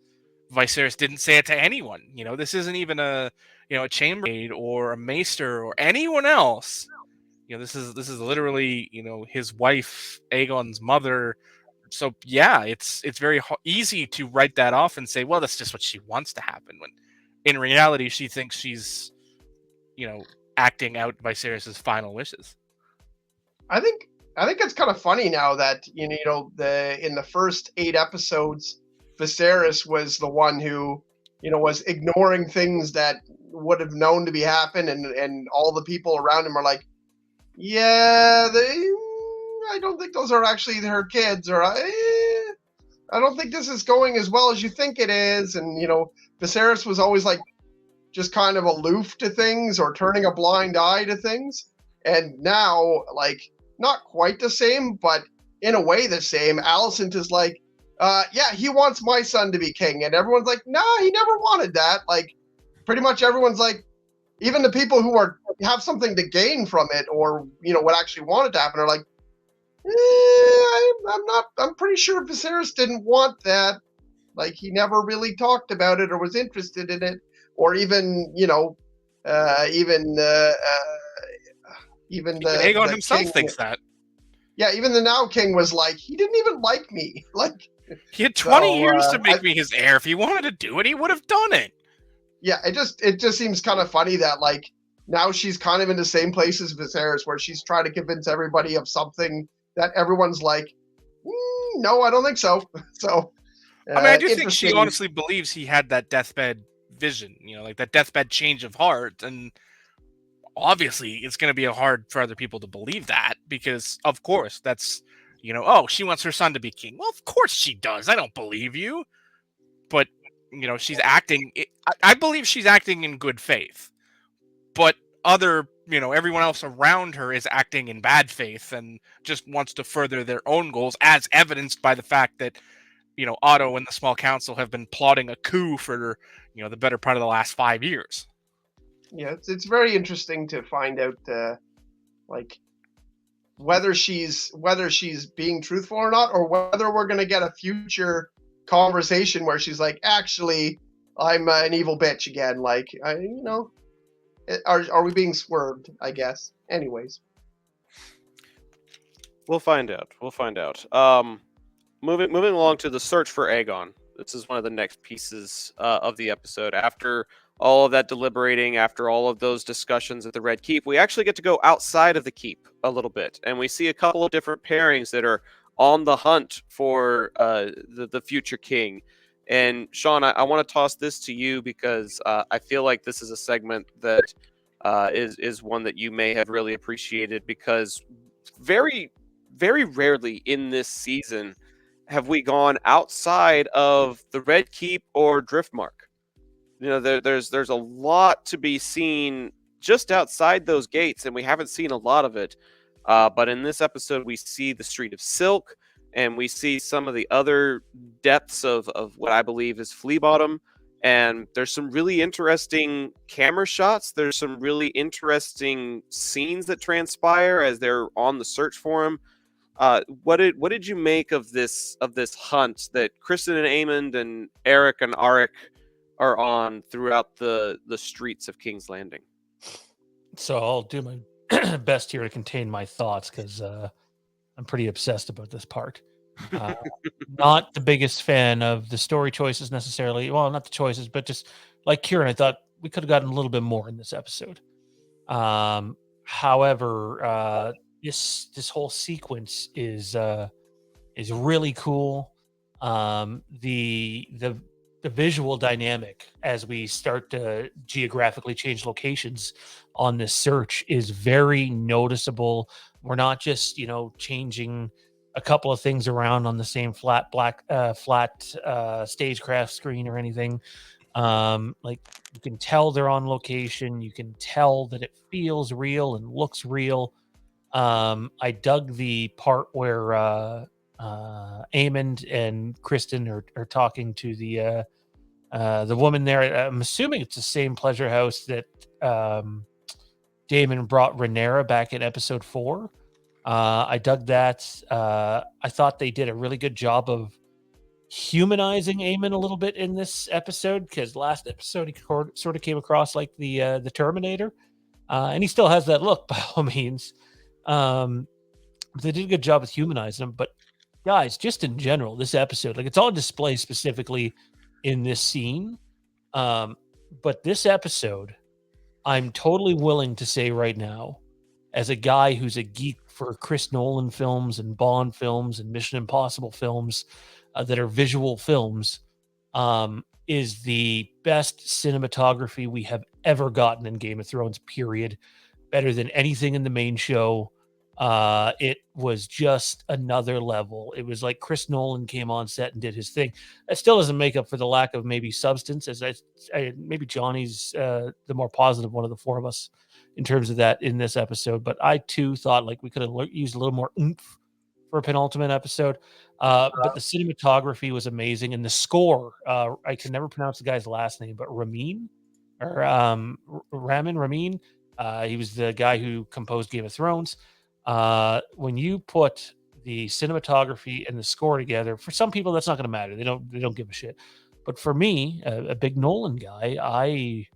Viserys didn't say it to anyone. This isn't even a chambermaid or a maester or anyone else. This is literally his wife, Aegon's mother. So yeah, it's very easy to write that off and say, well, that's just what she wants to happen, when in reality she thinks she's acting out Viserys's final wishes. I think it's kind of funny now that in the first 8 episodes, Viserys was the one who was ignoring things that would have known to be happen, and all the people around him are like, yeah, I don't think those are actually her kids, or I don't think this is going as well as you think it is. And Viserys was always like just kind of aloof to things, or turning a blind eye to things. And now, like, not quite the same, but in a way the same. Alicent is like, yeah, he wants my son to be king. And everyone's like, no, he never wanted that. Like, pretty much everyone's like, even the people who have something to gain from it, or what actually wanted to happen, are like, I'm pretty sure Viserys didn't want that. Like, he never really talked about it or was interested in it, or even even Aegon the himself king. thinks that. Yeah, even the now king was like, he didn't even like me. Like, He had 20 so, years to make me his heir. If he wanted to do it, he would have done it. Yeah, it just seems kind of funny that, like, now she's kind of in the same place as Viserys, where she's trying to convince everybody of something that everyone's like, no, I don't think so. So, I mean, I do think she interesting. honestly believes he had that deathbed vision, like that deathbed change of heart. And obviously, it's going to be hard for other people to believe that because, of course, that's, oh, she wants her son to be king. Well, of course she does. I don't believe you. But, she's acting, I believe she's acting in good faith. But everyone else around her is acting in bad faith and just wants to further their own goals, as evidenced by the fact that, Otto and the small council have been plotting a coup for, the better part of the last 5 years. Yeah, it's very interesting to find out, like, whether she's being truthful or not, or whether we're going to get a future conversation where she's like, actually, I'm an evil bitch again. Like, are we being swerved, I guess? Anyways. We'll find out. Moving along to the search for Aegon. This is one of the next pieces of the episode. After all of that deliberating, after all of those discussions at the Red Keep, we actually get to go outside of the keep a little bit, and we see a couple of different pairings that are on the hunt for the future king. And Sean, I want to toss this to you because I feel like this is a segment that is one that you may have really appreciated, because very, very rarely in this season have we gone outside of the Red Keep or Driftmark. There's a lot to be seen just outside those gates, and we haven't seen a lot of it. But in this episode, we see the Street of Silk, and we see some of the other depths of what I believe is Flea Bottom. And there's some really interesting camera shots. There's some really interesting scenes that transpire as they're on the search for him. What did you make of this hunt that Kristen and Aemond and Eric and Arik are on throughout the streets of King's Landing? So I'll do my best here to contain my thoughts, because I'm pretty obsessed about this part. Not the biggest fan of the story choices necessarily. Well, not the choices, but just like Kieran, I thought we could have gotten a little bit more in this episode. However, this whole sequence is really cool. The visual dynamic as we start to geographically change locations on this search is very noticeable. We're not just changing a couple of things around on the same flat stagecraft screen or anything. Like, you can tell they're on location. You can tell that it feels real and looks real. I dug the part where Aemond and Kristen are talking to the woman there. I'm assuming it's the same pleasure house that Daemon brought Rhaenyra back in episode 4. I dug that. I thought they did a really good job of humanizing Aemon a little bit in this episode, because last episode he sort of came across like the Terminator, and he still has that look by all means. They did a good job with humanizing him. But guys, just in general, this episode, like, it's on display specifically in this scene. But this episode, I'm totally willing to say right now, as a guy who's a geek for Chris Nolan films and Bond films and Mission Impossible films that are visual films, is the best cinematography we have ever gotten in Game of Thrones, period. Better than anything in the main show. It was just another level. It was like Chris Nolan came on set and did his thing. That still doesn't make up for the lack of maybe substance, as maybe Johnny's the more positive one of the four of us in terms of that in this episode. But I too thought like we could have used a little more oomph for a penultimate episode. But the cinematography was amazing, and the score, I can never pronounce the guy's last name, but Ramin, or Ramin. He was the guy who composed Game of Thrones. When you put the cinematography and the score together, for some people that's not going to matter. They don't give a shit. But for me, a big Nolan guy, I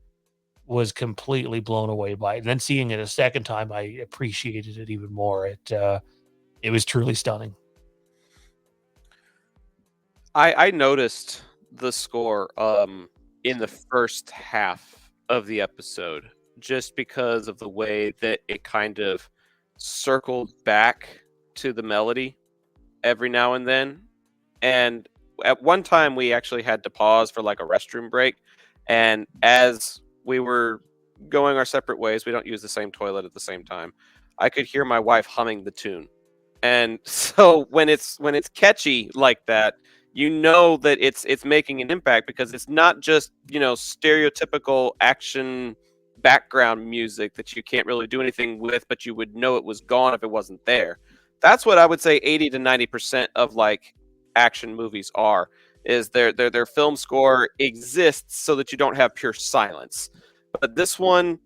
was completely blown away by it. And then seeing it a second time, I appreciated it even more. It was truly stunning. I noticed the score in the first half of the episode just because of the way that it kind of circled back to the melody every now and then. And at one time we actually had to pause for like a restroom break, and as we were going our separate ways, we don't use the same toilet at the same time, I could hear my wife humming the tune. And so when it's catchy like that, you know that it's making an impact, because it's not just, stereotypical action background music that you can't really do anything with, but you would know it was gone if it wasn't there. That's what I would say 80 to 90% of like action movies is their film score exists so that you don't have pure silence. But this one,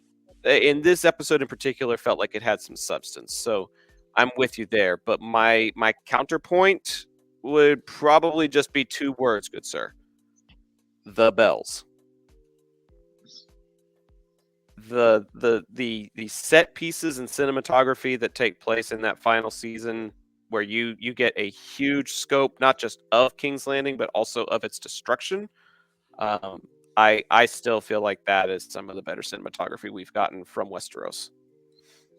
in this episode in particular, felt like it had some substance. So I'm with you there. But my counterpoint would probably just be two words, good sir. The bells. The set pieces and cinematography that take place in that final season, where you get a huge scope, not just of King's Landing, but also of its destruction. I still feel like that is some of the better cinematography we've gotten from Westeros.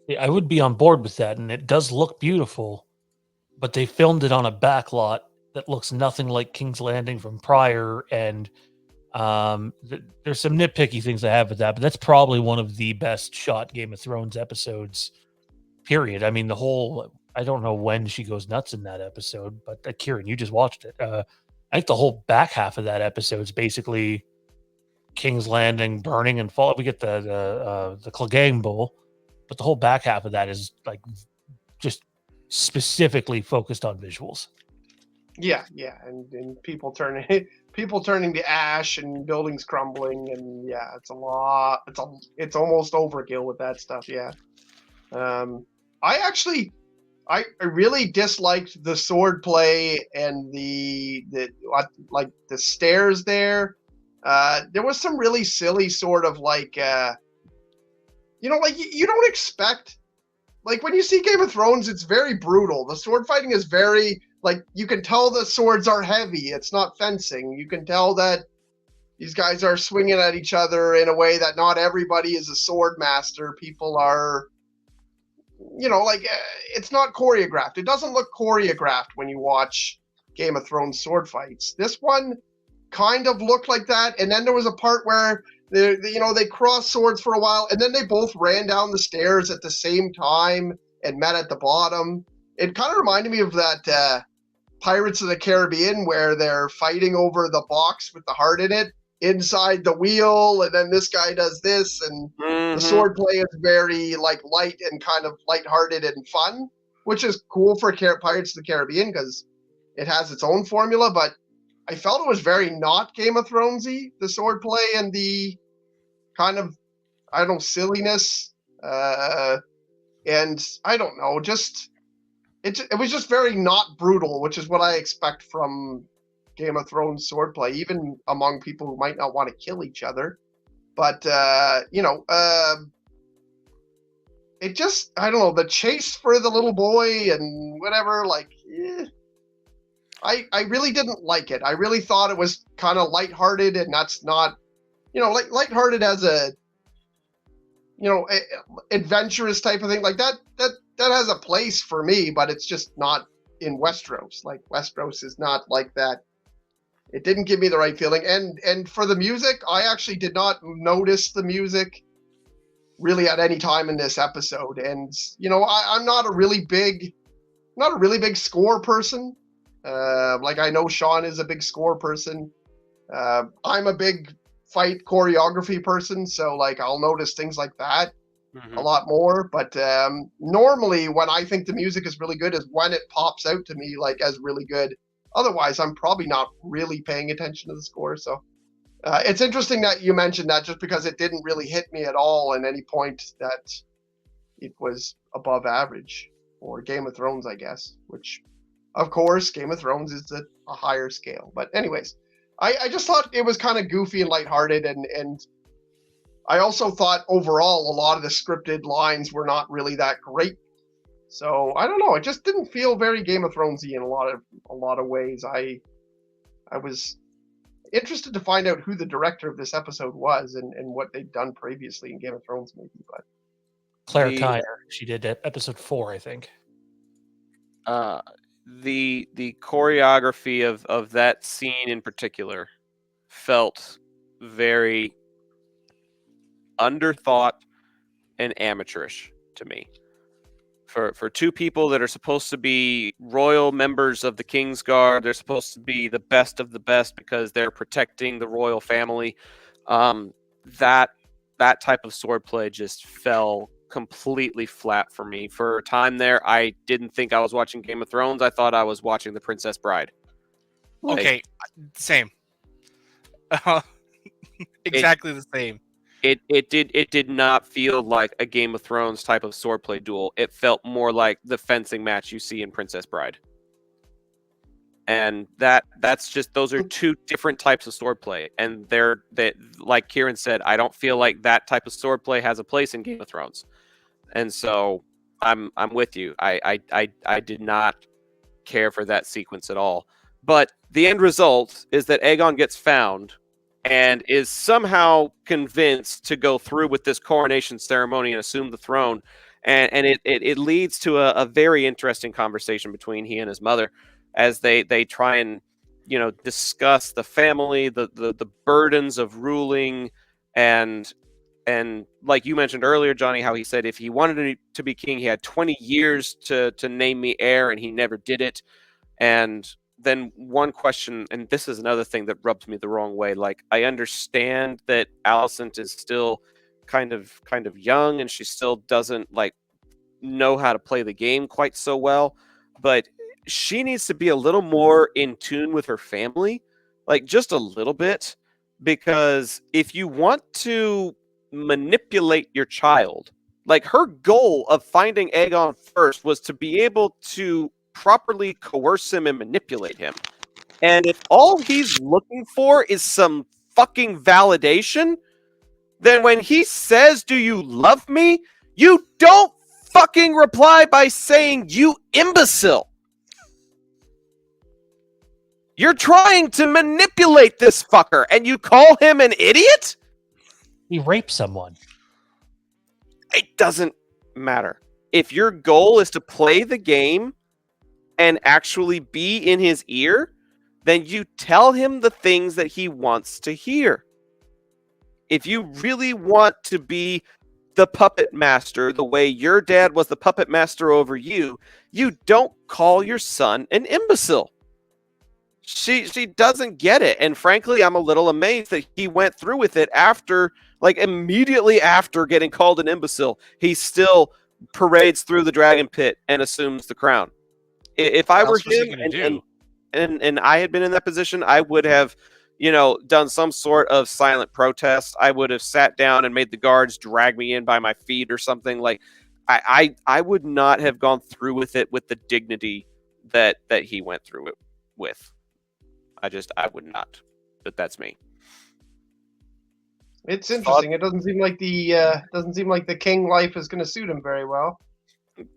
Yeah, I would be on board with that, and it does look beautiful, but they filmed it on a backlot that looks nothing like King's Landing from prior, and there's some nitpicky things I have with that, but that's probably one of the best shot Game of Thrones episodes, period. I mean, I don't know when she goes nuts in that episode, but Kieran, you just watched it. I think the whole back half of that episode is basically King's Landing burning and fall. We get the Clegane Bowl, but the whole back half of that is like just specifically focused on visuals. Yeah, and people turning to ash and buildings crumbling, and yeah, it's a lot. It's almost overkill with that stuff. Yeah, I really disliked the sword play and the stairs there. There was some really silly sort of like you don't expect, like when you see Game of Thrones, it's very brutal. The sword fighting is very, like, you can tell the swords are heavy. It's not fencing. You can tell that these guys are swinging at each other in a way that not everybody is a sword master. People are, it's not choreographed. It doesn't look choreographed when you watch Game of Thrones sword fights. This one kind of looked like that. And then there was a part where they crossed swords for a while, and then they both ran down the stairs at the same time and met at the bottom. It kind of reminded me of that Pirates of the Caribbean, where they're fighting over the box with the heart in it inside the wheel, and then this guy does this, and the sword play is very like light and kind of lighthearted and fun, which is cool for Pirates of the Caribbean because it has its own formula. But I felt it was very not Game of Thronesy, the sword play and the kind of, I don't know, silliness, and I don't know, just it was just very not brutal, which is what I expect from Game of Thrones swordplay, even among people who might not want to kill each other. But it just, I don't know, the chase for the little boy and whatever, like, I really didn't like it. I really thought it was kind of lighthearted, and that's not, like lighthearted as a, adventurous type of thing like that has a place for me, but it's just not in Westeros. Like, Westeros is not like that. It didn't give me the right feeling. And for the music, I actually did not notice the music really at any time in this episode. And, I'm not a really big score person. Like, I know Sean is a big score person. I'm a big fight choreography person, so like I'll notice things like that a lot more. But normally when I think the music is really good is when it pops out to me like as really good. Otherwise, I'm probably not really paying attention to the score. So It's interesting that you mentioned that, just because it didn't really hit me at all at any point that it was above average for Game of Thrones, I guess, which, of course, Game of Thrones is a higher scale. But anyways, I just thought it was kind of goofy and lighthearted, and I also thought overall a lot of the scripted lines were not really that great. So I don't know, it just didn't feel very Game of Thronesy in a lot of ways. I was interested to find out who the director of this episode was and what they'd done previously in Game of Thrones, maybe. But Claire Tyner, she did episode 4, I think. The choreography of that scene in particular felt very underthought and amateurish to me. For two people that are supposed to be royal members of the King's Guard, they're supposed to be the best of the best because they're protecting the royal family. That type of swordplay just fell completely flat for me. For a time there, I didn't think I was watching Game of Thrones. I thought I was watching The Princess Bride. Okay, same. Exactly the same. It did not feel like a Game of Thrones type of swordplay duel. It felt more like the fencing match you see in Princess Bride. And that's just, those are two different types of swordplay. And that, like Kieran said, I don't feel like that type of swordplay has a place in Game of Thrones. And so I'm with you. I did not care for that sequence at all. But the end result is that Aegon gets found and is somehow convinced to go through with this coronation ceremony and assume the throne. And it leads to a very interesting conversation between he and his mother as they try and, discuss the family, the burdens of ruling, and like you mentioned earlier, Johnny, how he said if he wanted to be king, he had 20 years to name me heir, and he never did it. And then one question, and this is another thing that rubs me the wrong way. Like, I understand that Alicent is still kind of young, and she still doesn't know how to play the game quite so well, but she needs to be a little more in tune with her family, just a little bit, because if you want to manipulate your child, her goal of finding Aegon first was to be able to properly coerce him and manipulate him. And if all he's looking for is some fucking validation, then when he says, "Do you love me?" you don't fucking reply by saying, "You imbecile." You're trying to manipulate this fucker and you call him an idiot? He raped someone. It doesn't matter. If your goal is to play the game and actually be in his ear, then you tell him the things that he wants to hear. If you really want to be the puppet master the way your dad was the puppet master over you, you don't call your son an imbecile. She doesn't get it. And frankly, I'm a little amazed that he went through with it after, immediately after getting called an imbecile, he still parades through the dragon pit and assumes the crown. If I were him and I had been in that position, I would have, done some sort of silent protest. I would have sat down and made the guards drag me in by my feet or something. I would not have gone through with it with the dignity that he went through it with. I would not. But that's me. It's interesting. It doesn't seem like the king life is going to suit him very well.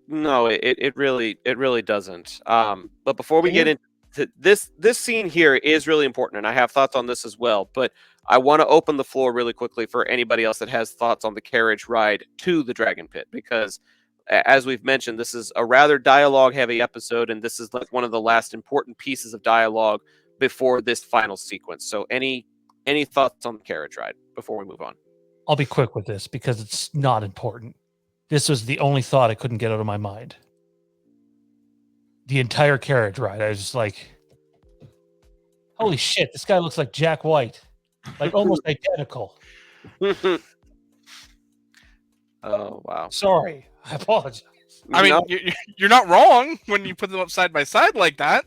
No, it really doesn't. But before we get into this scene here is really important, and I have thoughts on this as well. But I want to open the floor really quickly for anybody else that has thoughts on the carriage ride to the Dragon Pit, because as we've mentioned, this is a rather dialogue-heavy episode, and this is one of the last important pieces of dialogue before this final sequence. So any thoughts on the carriage ride before we move on? I'll be quick with this because it's not important. This was the only thought I couldn't get out of my mind. The entire carriage ride, I was just like, holy shit, this guy looks like Jack White. Almost identical. Oh, wow. Sorry. I apologize. I mean, you're not wrong when you put them up side by side like that.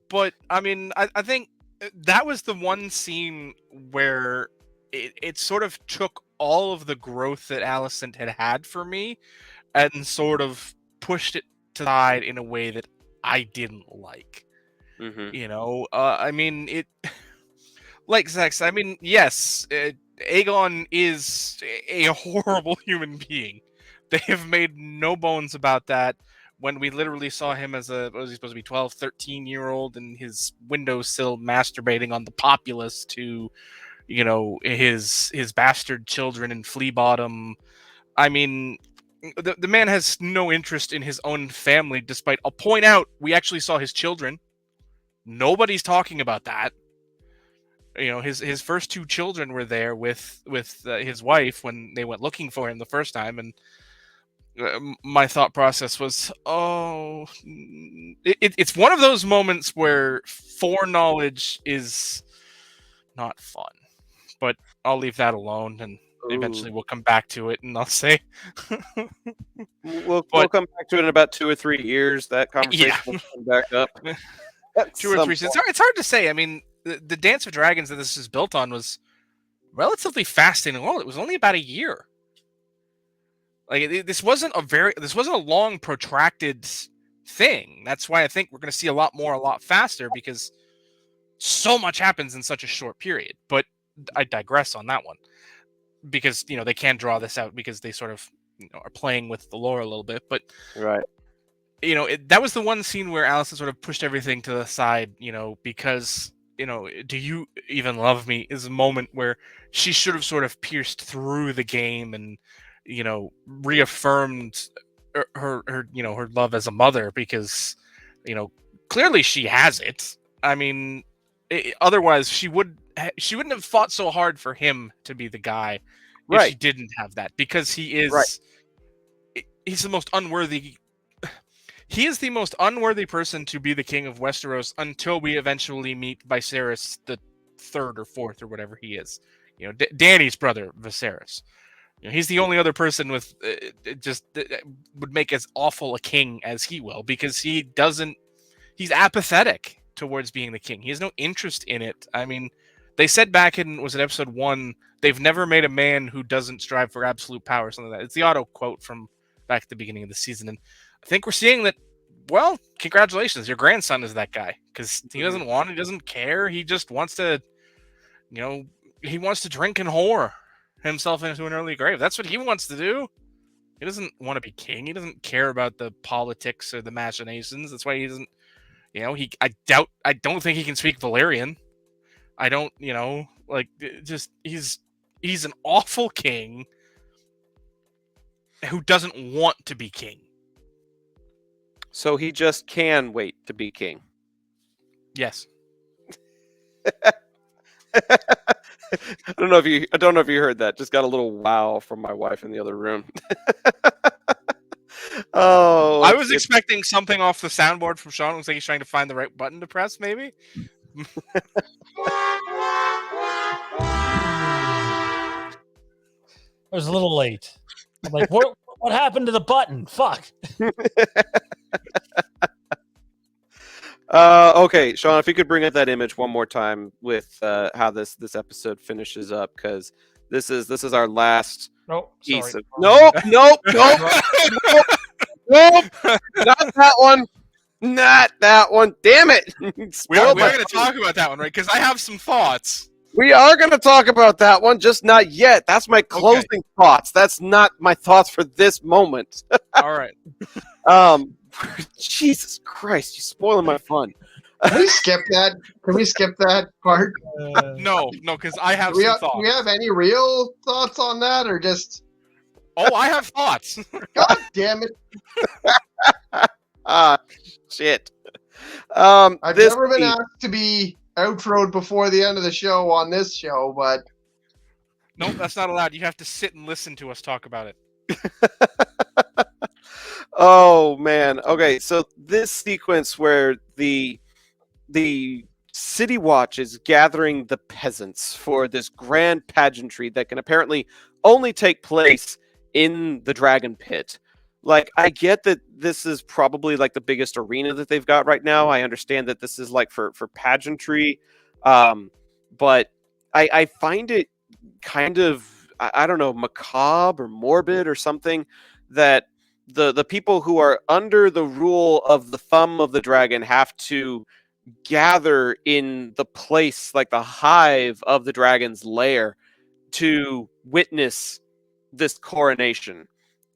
But I mean, I think that was the one scene where it sort of took all of the growth that Alicent had for me and sort of pushed it to the side in a way that I didn't like. Mm-hmm. You know, I mean, it like Zex. I mean, yes, Aegon is a horrible human being. They have made no bones about that. When we literally saw him as a, what was he supposed to be, 12, 13-year-old in his windowsill masturbating on the populace to, you know, his bastard children in Flea Bottom. I mean, the man has no interest in his own family, despite, I'll point out, we actually saw his children. Nobody's talking about that. You know, his first two children were there with his wife when they went looking for him the first time, and my thought process was, oh, it's one of those moments where foreknowledge is not fun. But I'll leave that alone, and eventually we'll come back to it, and I'll say, we'll come back to it in about 2 or 3 years. That conversation will come back up. 2 or 3 seasons. It's hard to say. I mean, the Dance of Dragons that this is built on was relatively fast and long. It was only about a year. Like, this wasn't a long, protracted thing. That's why I think we're going to see a lot more, a lot faster, because so much happens in such a short period. But I digress on that one, because, you know, they can draw this out because they sort of, you know, are playing with the lore a little bit. But right, you know, that was the one scene where Alicent sort of pushed everything to the side, you know, because, you know, do you even love me is a moment where she should have sort of pierced through the game and, you know, reaffirmed her you know, her love as a mother, because, you know, clearly she has it. I mean, otherwise she wouldn't have fought so hard for him to be the guy if she didn't have that, because he is he's the most unworthy. He is the most unworthy person to be the king of Westeros until we eventually meet Viserys the third or fourth or whatever he is. You know, Dany's brother, Viserys. You know, he's the only other person with would make as awful a king as he will, because he's apathetic towards being the king. He has no interest in it. I mean, they said back in, was it episode 1, they've never made a man who doesn't strive for absolute power, something like that. It's the auto quote from back at the beginning of the season. And I think we're seeing that, well, congratulations, your grandson is that guy, because he doesn't want, he doesn't care. He just wants to, you know, he wants to drink and whore himself into an early grave. That's what he wants to do. He doesn't want to be king. He doesn't care about the politics or the machinations. That's why he doesn't, you know, I don't think he can speak Valyrian. I don't, you know, like, just, he's an awful king who doesn't want to be king. So he just can wait to be king. Yes. I don't know if you heard that. Just got a little wow from my wife in the other room. Oh, I was expecting something off the soundboard from Sean. It looks like he's trying to find the right button to press, maybe. I was a little late. I'm like, what happened to the button? Fuck. Okay, Sean, if you could bring up that image one more time with how this episode finishes up, because this is our last piece of. Nope, not that one. Not that one. Damn it. We are going to talk about that one, right? Because I have some thoughts. We are going to talk about that one, just not yet. That's my closing thoughts. That's not my thoughts for this moment. All right. Jesus Christ, you're spoiling my fun. Can we skip that? Can we skip that part? No, because I have some thoughts. Do we have any real thoughts on that, or just? Oh, I have thoughts. God damn it! Shit. I've never been asked to be outroed before the end of the show on this show, but nope, that's not allowed. You have to sit and listen to us talk about it. Oh man. Okay, so this sequence where the City Watch is gathering the peasants for this grand pageantry that can apparently only take place in the Dragon Pit. Like, I get that this is probably like the biggest arena that they've got right now. I understand that this is like for pageantry. But I find it kind of, I don't know, macabre or morbid or something, that the people who are under the rule of the thumb of the dragon have to gather in the place, like the hive of the dragon's lair, to witness this coronation.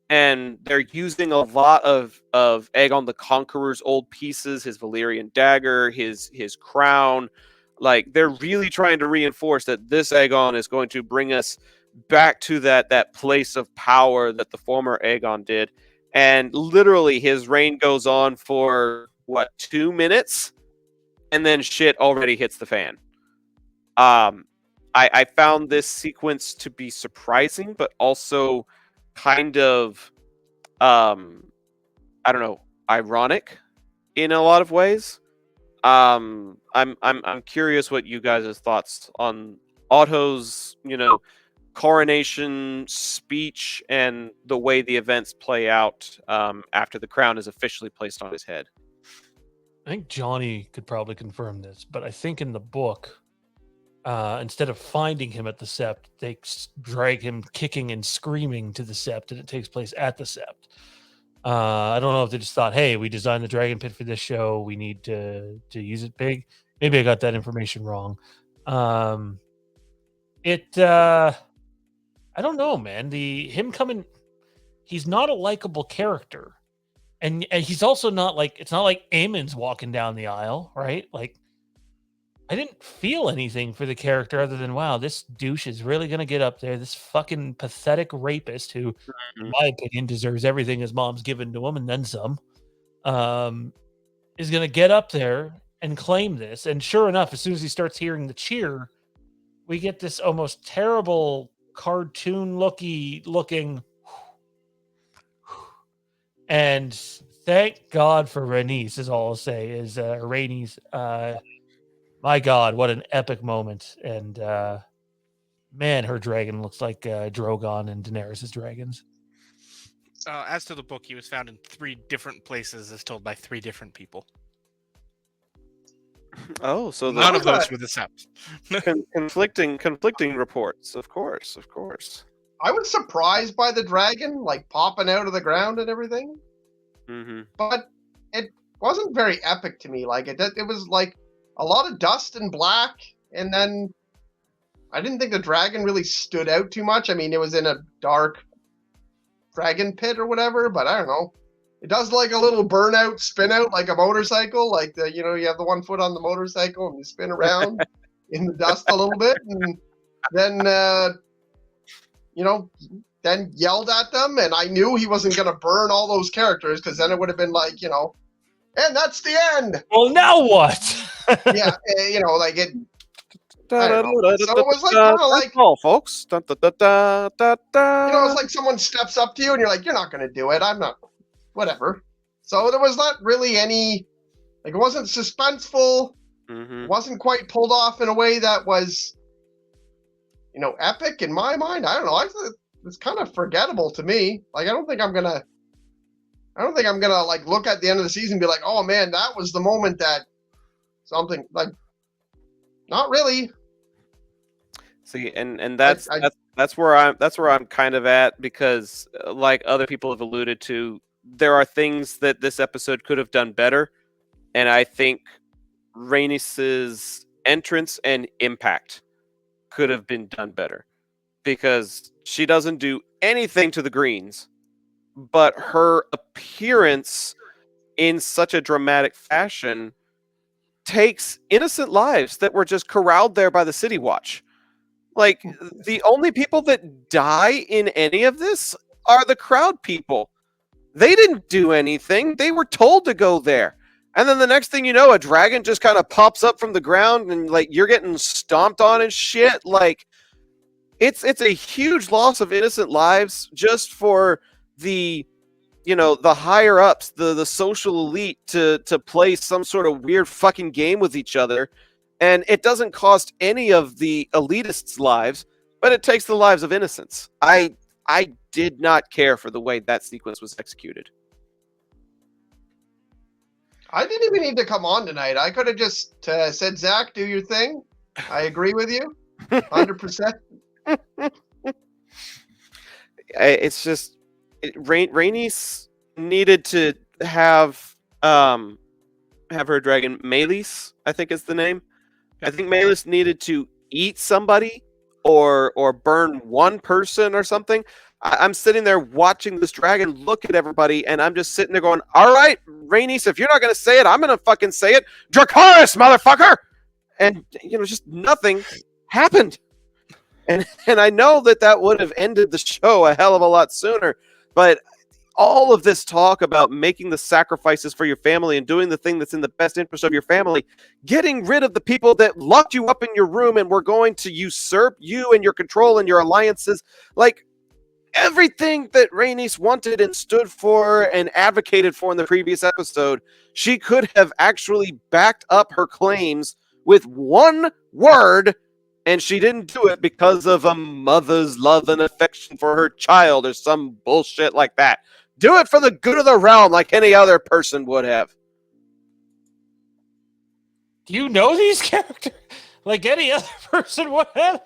And they're using a lot of Aegon the Conqueror's old pieces, his Valyrian dagger, his crown. Like, they're really trying to reinforce that this Aegon is going to bring us back to that place of power that the former Aegon did. And literally, his reign goes on for what, 2 minutes, and then shit already hits the fan. Um, I found this sequence to be surprising, but also kind of, I don't know, ironic in a lot of ways. I'm curious what you guys' thoughts on Otto's, coronation speech and the way the events play out after the crown is officially placed on his head. I think Johnny could probably confirm this, but I think in the book, instead of finding him at the Sept, they drag him kicking and screaming to the Sept, and it takes place at the Sept. I don't know if they just thought, "Hey, we designed the dragon pit for this show. We need to use it big." Maybe I got that information wrong. I don't know, man. Him coming, he's not a likable character, and he's also not like, it's not like Aemon's walking down the aisle, right? Like, I didn't feel anything for the character other than, wow, this douche is really going to get up there. This fucking pathetic rapist who, in my opinion, deserves everything his mom's given to him and then some, is going to get up there and claim this. And sure enough, as soon as he starts hearing the cheer, we get this almost terrible cartoon looking. And thank God for Rhaenys, is all I'll say, is Rhaenys. My God, what an epic moment. And man, her dragon looks like Drogon and Daenerys' dragons. As to the book, he was found in 3 different places as told by 3 different people. Oh, so none of those were the Sept. conflicting reports, of course. I was surprised by the dragon, like, popping out of the ground and everything. Mm-hmm. But it wasn't very epic to me. Like, it was like a lot of dust and black, and then I didn't think the dragon really stood out too much. I mean, it was in a dark dragon pit or whatever, but I don't know. It does like a little burnout, spin out like a motorcycle, like you have the one foot on the motorcycle and you spin around in the dust a little bit, and then then yelled at them, and I knew he wasn't going to burn all those characters, because then it would have been like, and that's the end. Well, now what? Yeah, like it. I don't know. So it was like kind of like, all, folks. it's like someone steps up to you and you're like, you're not going to do it. I'm not. Whatever. So there was not really any, like, it wasn't suspenseful. Mm-hmm. It wasn't quite pulled off in a way that was, epic in my mind. I don't know. It's kind of forgettable to me. Like, I don't think I'm gonna like look at the end of the season and be like, oh man, that was the moment that something, like, not really. See, and that's where I'm kind of at, because like other people have alluded to, there are things that this episode could have done better, and I think Rhaenys' entrance and impact could have been done better, because she doesn't do anything to the Greens, but her appearance in such a dramatic fashion takes innocent lives that were just corralled there by the City Watch. Like, the only people that die in any of this are the crowd people. They didn't do anything. They were told to go there. And then the next thing you know, a dragon just kind of pops up from the ground and, like, you're getting stomped on and shit. Like, it's a huge loss of innocent lives just for the higher ups, the social elite to play some sort of weird fucking game with each other. And it doesn't cost any of the elitists' lives, but it takes the lives of innocents. I did not care for the way that sequence was executed. I didn't even need to come on tonight. I could have just said, Zach, do your thing. I agree with you, 100%. It's just Rhaenys needed to have her dragon Melis, I think is the name. I think Melis needed to eat somebody or burn one person or something. I'm sitting there watching this dragon look at everybody, and I'm just sitting there going, "All right, Rhaenys, if you're not going to say it, I'm going to fucking say it, Dracarys, motherfucker!" And just nothing happened. And I know that would have ended the show a hell of a lot sooner, but all of this talk about making the sacrifices for your family and doing the thing that's in the best interest of your family, getting rid of the people that locked you up in your room and were going to usurp you and your control and your alliances, like everything that Rhaenys wanted and stood for and advocated for in the previous episode, she could have actually backed up her claims with one word, and she didn't do it because of a mother's love and affection for her child or some bullshit like that. Do it for the good of the realm like any other person would have. Do you know these characters like any other person would have?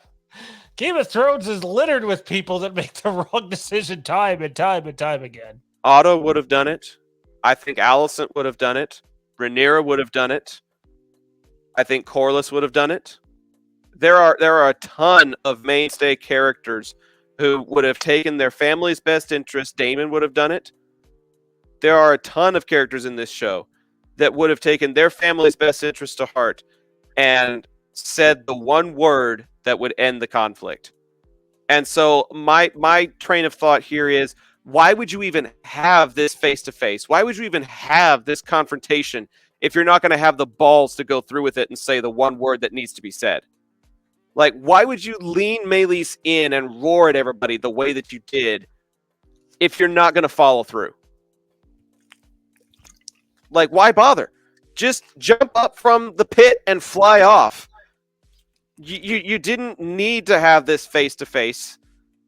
Game of Thrones is littered with people that make the wrong decision time and time and time again. Otto would have done it. I think Alicent would have done it. Rhaenyra would have done it. I think Corlys would have done it. There are a ton of mainstay characters who would have taken their family's best interest. Daemon would have done it. There are a ton of characters in this show that would have taken their family's best interest to heart and said the one word that would end the conflict. And so my train of thought here is, why would you even have this face-to-face? Why would you even have this confrontation if you're not going to have the balls to go through with it and say the one word that needs to be said? Like, why would you lean Melis in and roar at everybody the way that you did if you're not going to follow through? Like, why bother? Just jump up from the pit and fly off. You didn't need to have this face-to-face,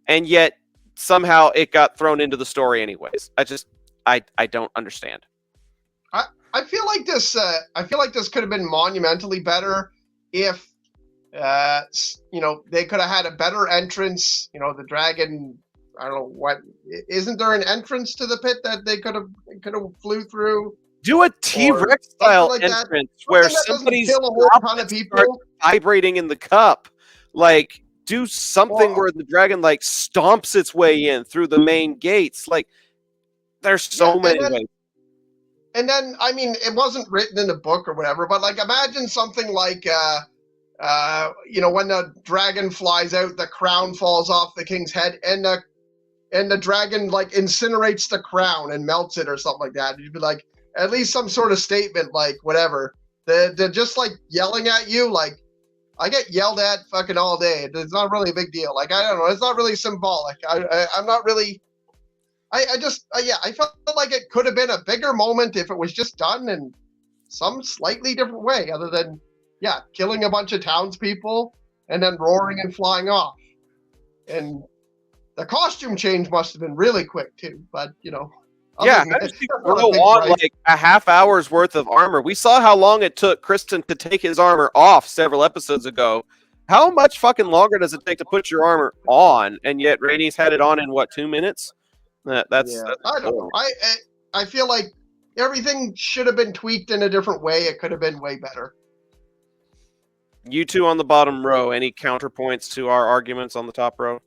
and yet somehow it got thrown into the story anyways. I don't understand. I feel like this. I feel like this could have been monumentally better if they could have had a better entrance. The dragon. I don't know what. Isn't there an entrance to the pit that they could have flew through? Do a T-Rex style like entrance where somebody's kill a whole ton of people vibrating in the cup. Like, do something where the dragon like stomps its way in through the main gates. Like, there's so many ways. And then, I mean, it wasn't written in a book or whatever, but like, imagine something like, when the dragon flies out, the crown falls off the king's head, and the dragon like incinerates the crown and melts it or something like that. You'd be like, at least some sort of statement, like whatever. They're just like yelling at you, like, I get yelled at fucking all day. It's not really a big deal. Like, I don't know. It's not really symbolic. I'm not really. I felt like it could have been a bigger moment if it was just done in some slightly different way, other than killing a bunch of townspeople and then roaring and flying off. And the costume change must have been really quick too. But yeah, throw on like a half hour's worth of armor. We saw how long it took Kristen to take his armor off several episodes ago. How much fucking longer does it take to put your armor on? And yet Rhaenys had it on in what, 2 minutes? That's I don't know. I feel like everything should have been tweaked in a different way. It could have been way better. You two on the bottom row, any counterpoints to our arguments on the top row?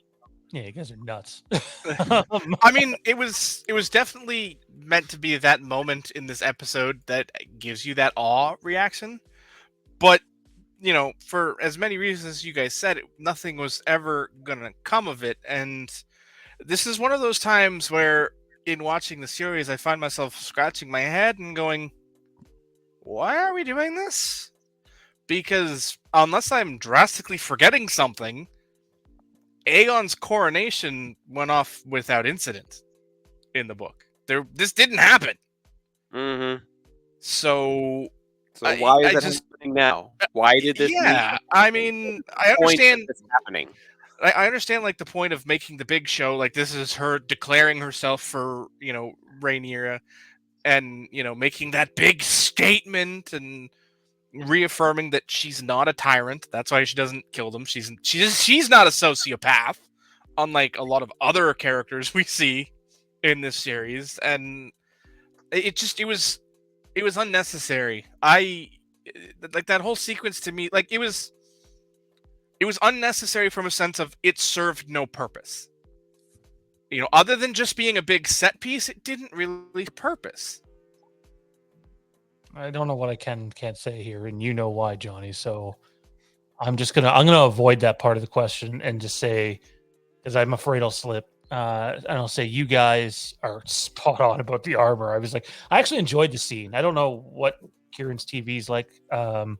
Yeah, you guys are nuts. I mean, it was definitely meant to be that moment in this episode that gives you that awe reaction. But, for as many reasons as you guys said, nothing was ever going to come of it. And this is one of those times where, in watching the series, I find myself scratching my head and going, why are we doing this? Because unless I'm drastically forgetting something, Aegon's coronation went off without incident in the book. This didn't happen. Mm-hmm. So why is it happening now? Why did this? Yeah, I mean, I understand this happening. I understand like the point of making the big show, like this is her declaring herself for Rhaenyra, and making that big statement, and reaffirming that she's not a tyrant. That's why she doesn't kill them. She's not a sociopath, unlike a lot of other characters we see in this series. And it was unnecessary. Like that whole sequence to me, like it was unnecessary from a sense of it served no purpose. Other than just being a big set piece, it didn't really purpose. I don't know what I can't say here, and you know why, Johnny. So I'm gonna avoid that part of the question and just say, because I'm afraid I'll slip. And I'll say you guys are spot on about the armor. I actually enjoyed the scene. I don't know what Kieran's TV's like, or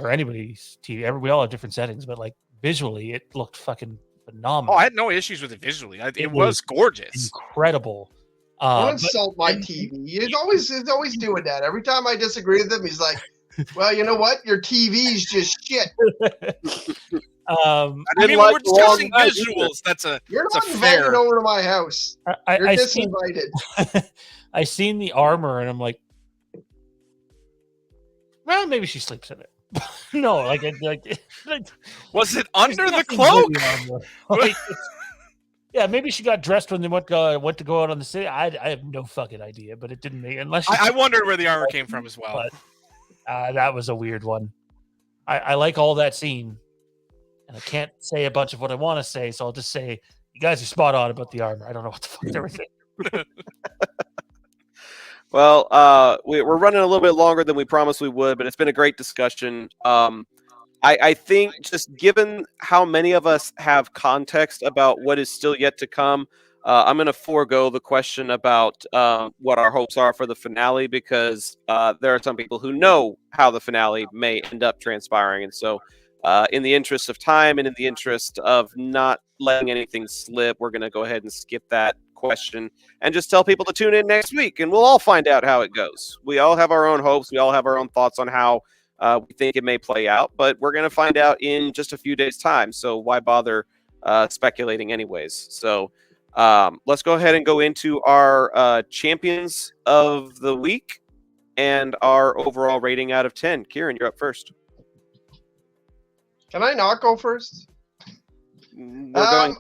anybody's TV. We all have different settings, but like visually, it looked fucking phenomenal. Oh, I had no issues with it visually. It was gorgeous, incredible. Don't insult my TV. He's always doing that. Every time I disagree with him, he's like, "Well, you know what? Your TV's just shit." We're discussing visuals. You're not invited over to my house. You're disinvited. I seen the armor and I'm like, well, maybe she sleeps in it. No, like was it under the cloak? Yeah, maybe she got dressed when they went to go out on the city. I have no fucking idea, but it didn't make unless I wondered where the armor came from as well. But that was a weird one. I like all that scene, and I can't say a bunch of what I want to say, so I'll just say you guys are spot on about the armor. I don't know what the fuck they were saying. Well, we're running a little bit longer than we promised we would, but it's been a great discussion. I think just given how many of us have context about what is still yet to come, I'm going to forego the question about what our hopes are for the finale, because there are some people who know how the finale may end up transpiring. And so in the interest of time and in the interest of not letting anything slip, we're going to go ahead and skip that question and just tell people to tune in next week, and we'll all find out how it goes. We all have our own hopes. We all have our own thoughts on how we think it may play out, but we're going to find out in just a few days' time. So why bother speculating anyways? So let's go ahead and go into our champions of the week and our overall rating out of 10. Kieran, you're up first. Can I not go first? I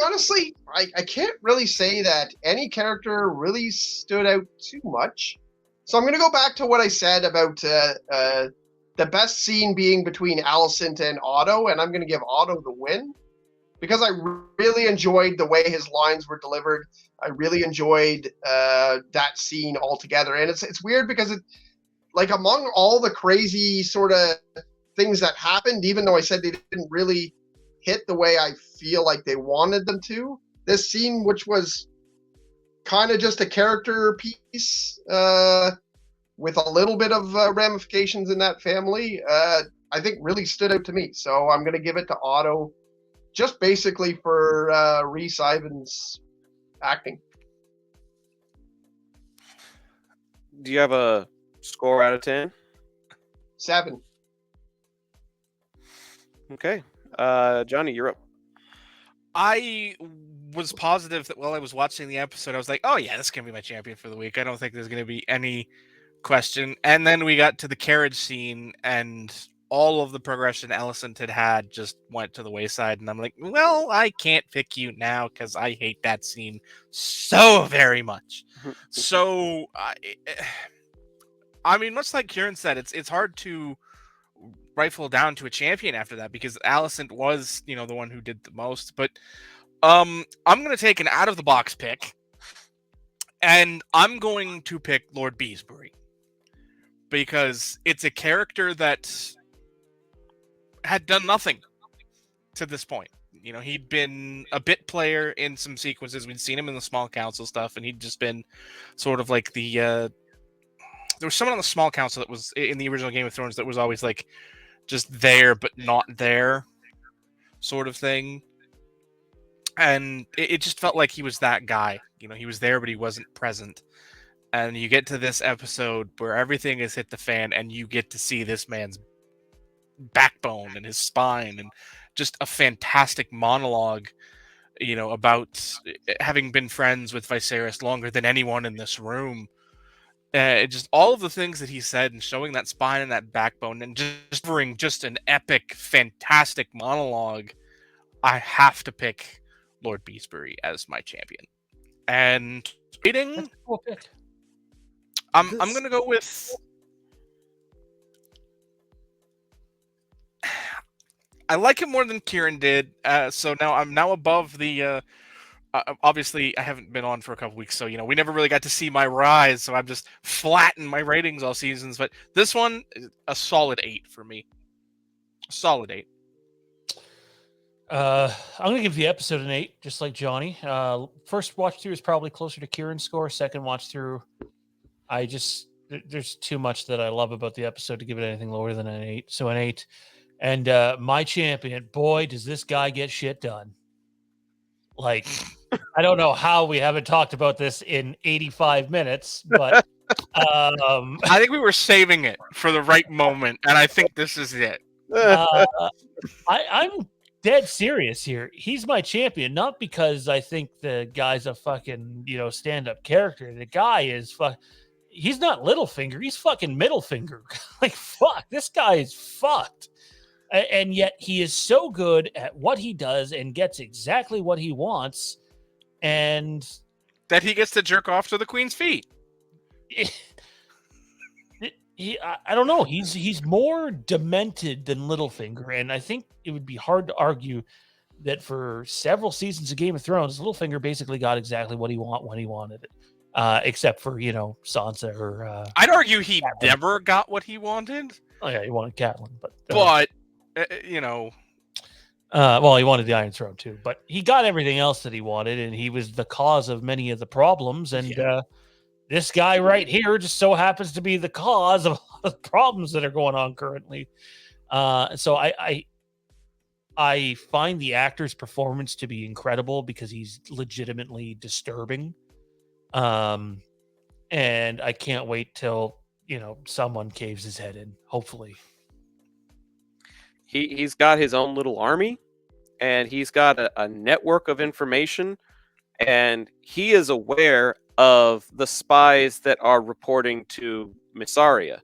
honestly, I can't really say that any character really stood out too much. So I'm going to go back to what I said about the best scene being between Alicent and Otto, and I'm going to give Otto the win because I really enjoyed the way his lines were delivered. I really enjoyed that scene altogether, and it's weird because it, like, among all the crazy sort of things that happened, even though I said they didn't really hit the way I feel like they wanted them to, this scene, which was kind of just a character piece with a little bit of ramifications in that family, I think really stood out to me. So I'm going to give it to Otto, just basically for Rhys Ifans' acting. Do you have a score out of 10? 7. Okay. Johnny, you're up. I was positive that while I was watching the episode, I was like, oh yeah, this is going to be my champion for the week. I don't think there's going to be any question. And then we got to the carriage scene, and all of the progression Alicent had just went to the wayside. And I'm like, well, I can't pick you now because I hate that scene so very much. So, I mean, much like Kieran said, it's hard to rifle down to a champion after that because Alicent was, the one who did the most. But I'm going to take an out-of-the-box pick, and I'm going to pick Lord Beesbury because it's a character that had done nothing to this point. He'd been a bit player in some sequences. We'd seen him in the small council stuff, and he'd just been sort of like the... there was someone on the small council that was in the original Game of Thrones that was always like just there but not there sort of thing. And it just felt like he was that guy. He was there but he wasn't present. And you get to this episode where everything has hit the fan and you get to see this man's backbone and his spine and just a fantastic monologue, about having been friends with Viserys longer than anyone in this room. Just all of the things that he said and showing that spine and that backbone and just delivering just an epic, fantastic monologue. I have to pick Lord Beastbury as my champion. And rating, That's a cool pick. I'm gonna go with. I like him more than Kieran did. So now I'm above the. Obviously, I haven't been on for a couple weeks, so we never really got to see my rise. So I'm just flattening my ratings all seasons. But this one is a solid 8 for me. Solid 8. I'm going to give the episode an 8, just like Johnny. First watch through is probably closer to Kieran's score. Second watch through, there's too much that I love about the episode to give it anything lower than an 8. So an 8. And my champion, boy, does this guy get shit done. Like, I don't know how we haven't talked about this in 85 minutes, but I think we were saving it for the right moment, and I think this is it. I'm dead serious here. He's my champion, not because I think the guy's a fucking, stand-up character. The guy is he's not Littlefinger, he's fucking middle finger. Like, fuck, this guy is fucked. And yet he is so good at what he does and gets exactly what he wants, and that he gets to jerk off to the Queen's feet. I don't know. He's more demented than Littlefinger, and I think it would be hard to argue that for several seasons of Game of Thrones, Littlefinger basically got exactly what he wanted when he wanted it, except for Sansa or. I'd argue he Catelyn. never got what he wanted. Oh yeah, he wanted Catelyn, but well, he wanted the Iron Throne too, but he got everything else that he wanted, and he was the cause of many of the problems. And this guy right here just so happens to be the cause of a lot of the problems that are going on currently. So I find the actor's performance to be incredible because he's legitimately disturbing. And I can't wait till someone caves his head in, hopefully. He's got his own little army, and he's got a network of information, and he is aware of the spies that are reporting to Missaria.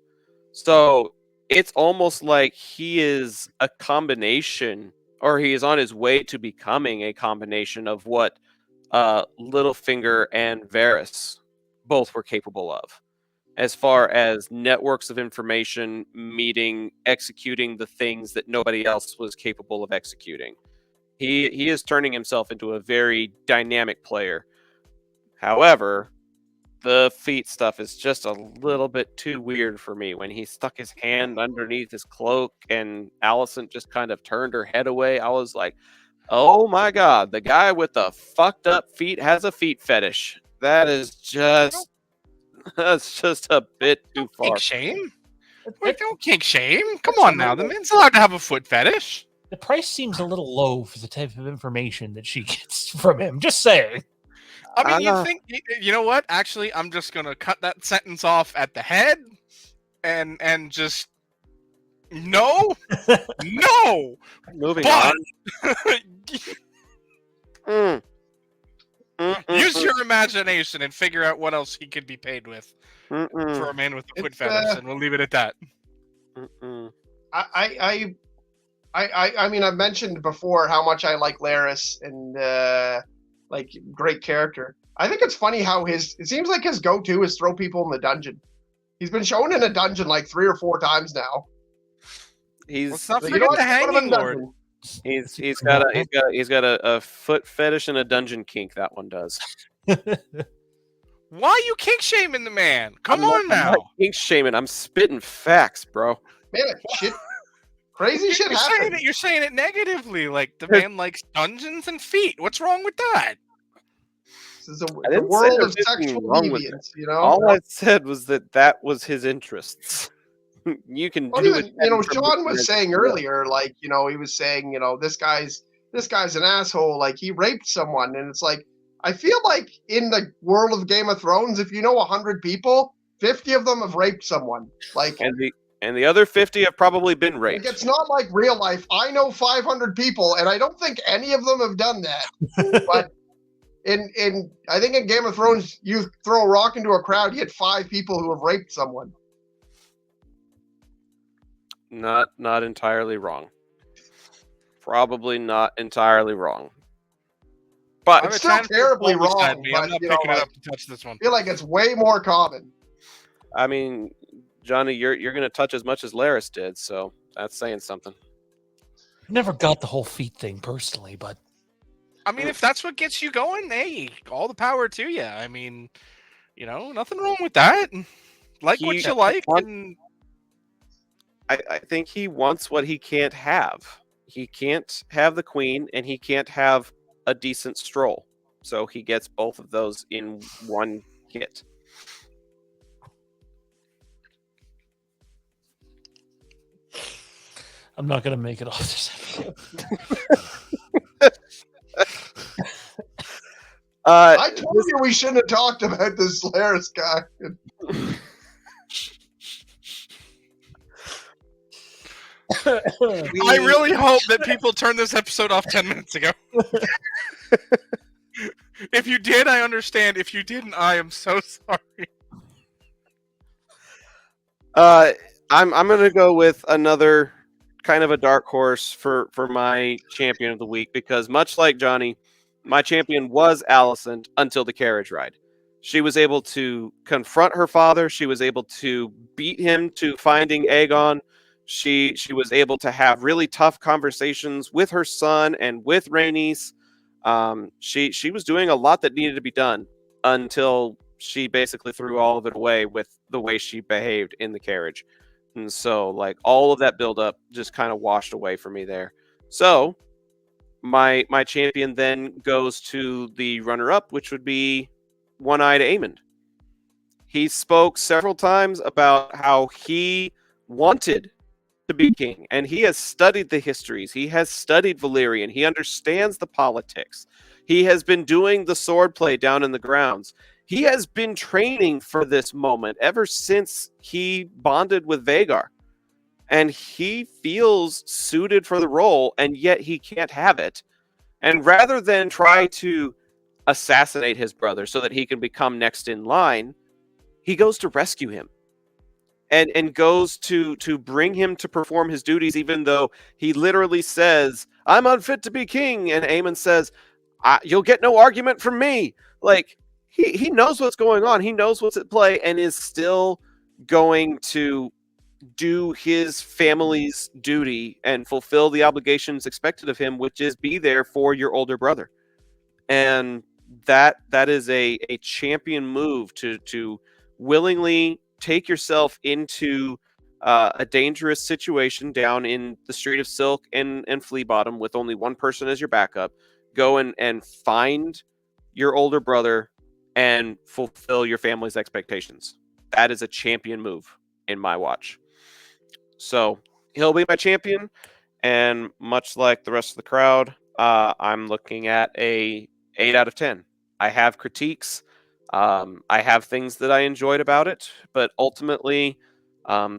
So it's almost like he is a combination, or he is on his way to becoming a combination of what Littlefinger and Varys both were capable of, as far as networks of information executing the things that nobody else was capable of executing. He is turning himself into a very dynamic player. However, the feet stuff is just a little bit too weird for me. When he stuck his hand underneath his cloak and Alicent just kind of turned her head away, I was like, oh my god, the guy with the fucked up feet has a feet fetish. That's just a bit too far. Kink shame? Wait, don't kink shame. Come on now. The man's allowed to have a foot fetish. The price seems a little low for the type of information that she gets from him. Just saying. I mean, you think, you know what? Actually, I'm just going to cut that sentence off at the head and just, no. Moving But, on. Use your imagination and figure out what else he could be paid with for a man with a foot fetish, and we'll leave it at that. I mean, I've mentioned before how much I like Larys and great character. I think it's funny how it seems like his go-to is throw people in the dungeon. He's been shown in a dungeon like 3 or 4 times now. Let's not forget the Hanging Lord. He's got a foot fetish and a dungeon kink. That one does. Why are you kink shaming the man? Come on now. I'm not kink shaming. I'm spitting facts, bro. Man, crazy shit happens. You're saying it negatively, like the man likes dungeons and feet. What's wrong with that? This is a world of sexual deviance, All I said was that was his interests. You can do it. Sean was saying earlier, he was saying, this guy's an asshole, like he raped someone, and it's like, I feel like in the world of Game of Thrones, if 100 people, 50 of them have raped someone. And the other 50 have probably been raped. It's not like real life. I know 500 people, and I don't think any of them have done that. But in I think in Game of Thrones, you throw a rock into a crowd, you get 5 people who have raped someone. Not entirely wrong. Probably not entirely wrong. But It's still terribly wrong, I'm but not you know, picking it like, up to touch this one. I feel like it's way more common. I mean, Johnny, you're going to touch as much as Laris did, so that's saying something. Never got the whole feet thing personally, but I mean, if that's what gets you going, hey, all the power to you. I mean, you know, nothing wrong with that. Like what you like, and I think he wants what he can't have. He can't have the queen, and he can't have a decent stroll. So he gets both of those in one hit. I'm not going to make it off this episode. I told you we shouldn't have talked about this Laris guy. I really hope that people turned this episode off 10 minutes ago. If you did, I understand. If you didn't, I am so sorry. I'm going to go with another kind of a dark horse for my champion of the week, because much like Johnny, my champion was Alicent until the carriage ride. She was able to confront her father. She was able to beat him to finding Aegon. She was able to have really tough conversations with her son and with Rhaenys. She was doing a lot that needed to be done until she basically threw all of it away with the way she behaved in the carriage. And so, like, all of that buildup just kind of washed away for me there. So my champion then goes to the runner-up, which would be One-Eyed Aemond. He spoke several times about how he wanted to be king, and he has studied the histories. He has studied Valyrian. He understands the politics. He has been doing the swordplay down in the grounds. He has been training for this moment ever since he bonded with Vhagar. And he feels suited for the role, and yet he can't have it. And rather than try to assassinate his brother so that he can become next in line, he goes to rescue him. And goes to bring him to perform his duties, even though he literally says, "I'm unfit to be king." And Aemon says, "You'll get no argument from me." Like, he knows what's going on. He knows what's at play, and is still going to do his family's duty and fulfill the obligations expected of him, which is be there for your older brother. And that is a champion move to willingly take yourself into a dangerous situation down in the Street of Silk and Flea Bottom with only one person as your backup. Go and find your older brother and fulfill your family's expectations. That is a champion move in my watch. So he'll be my champion, and much like the rest of the crowd, I'm looking at a 8 out of 10. I have critiques. I have things that I enjoyed about it, but ultimately,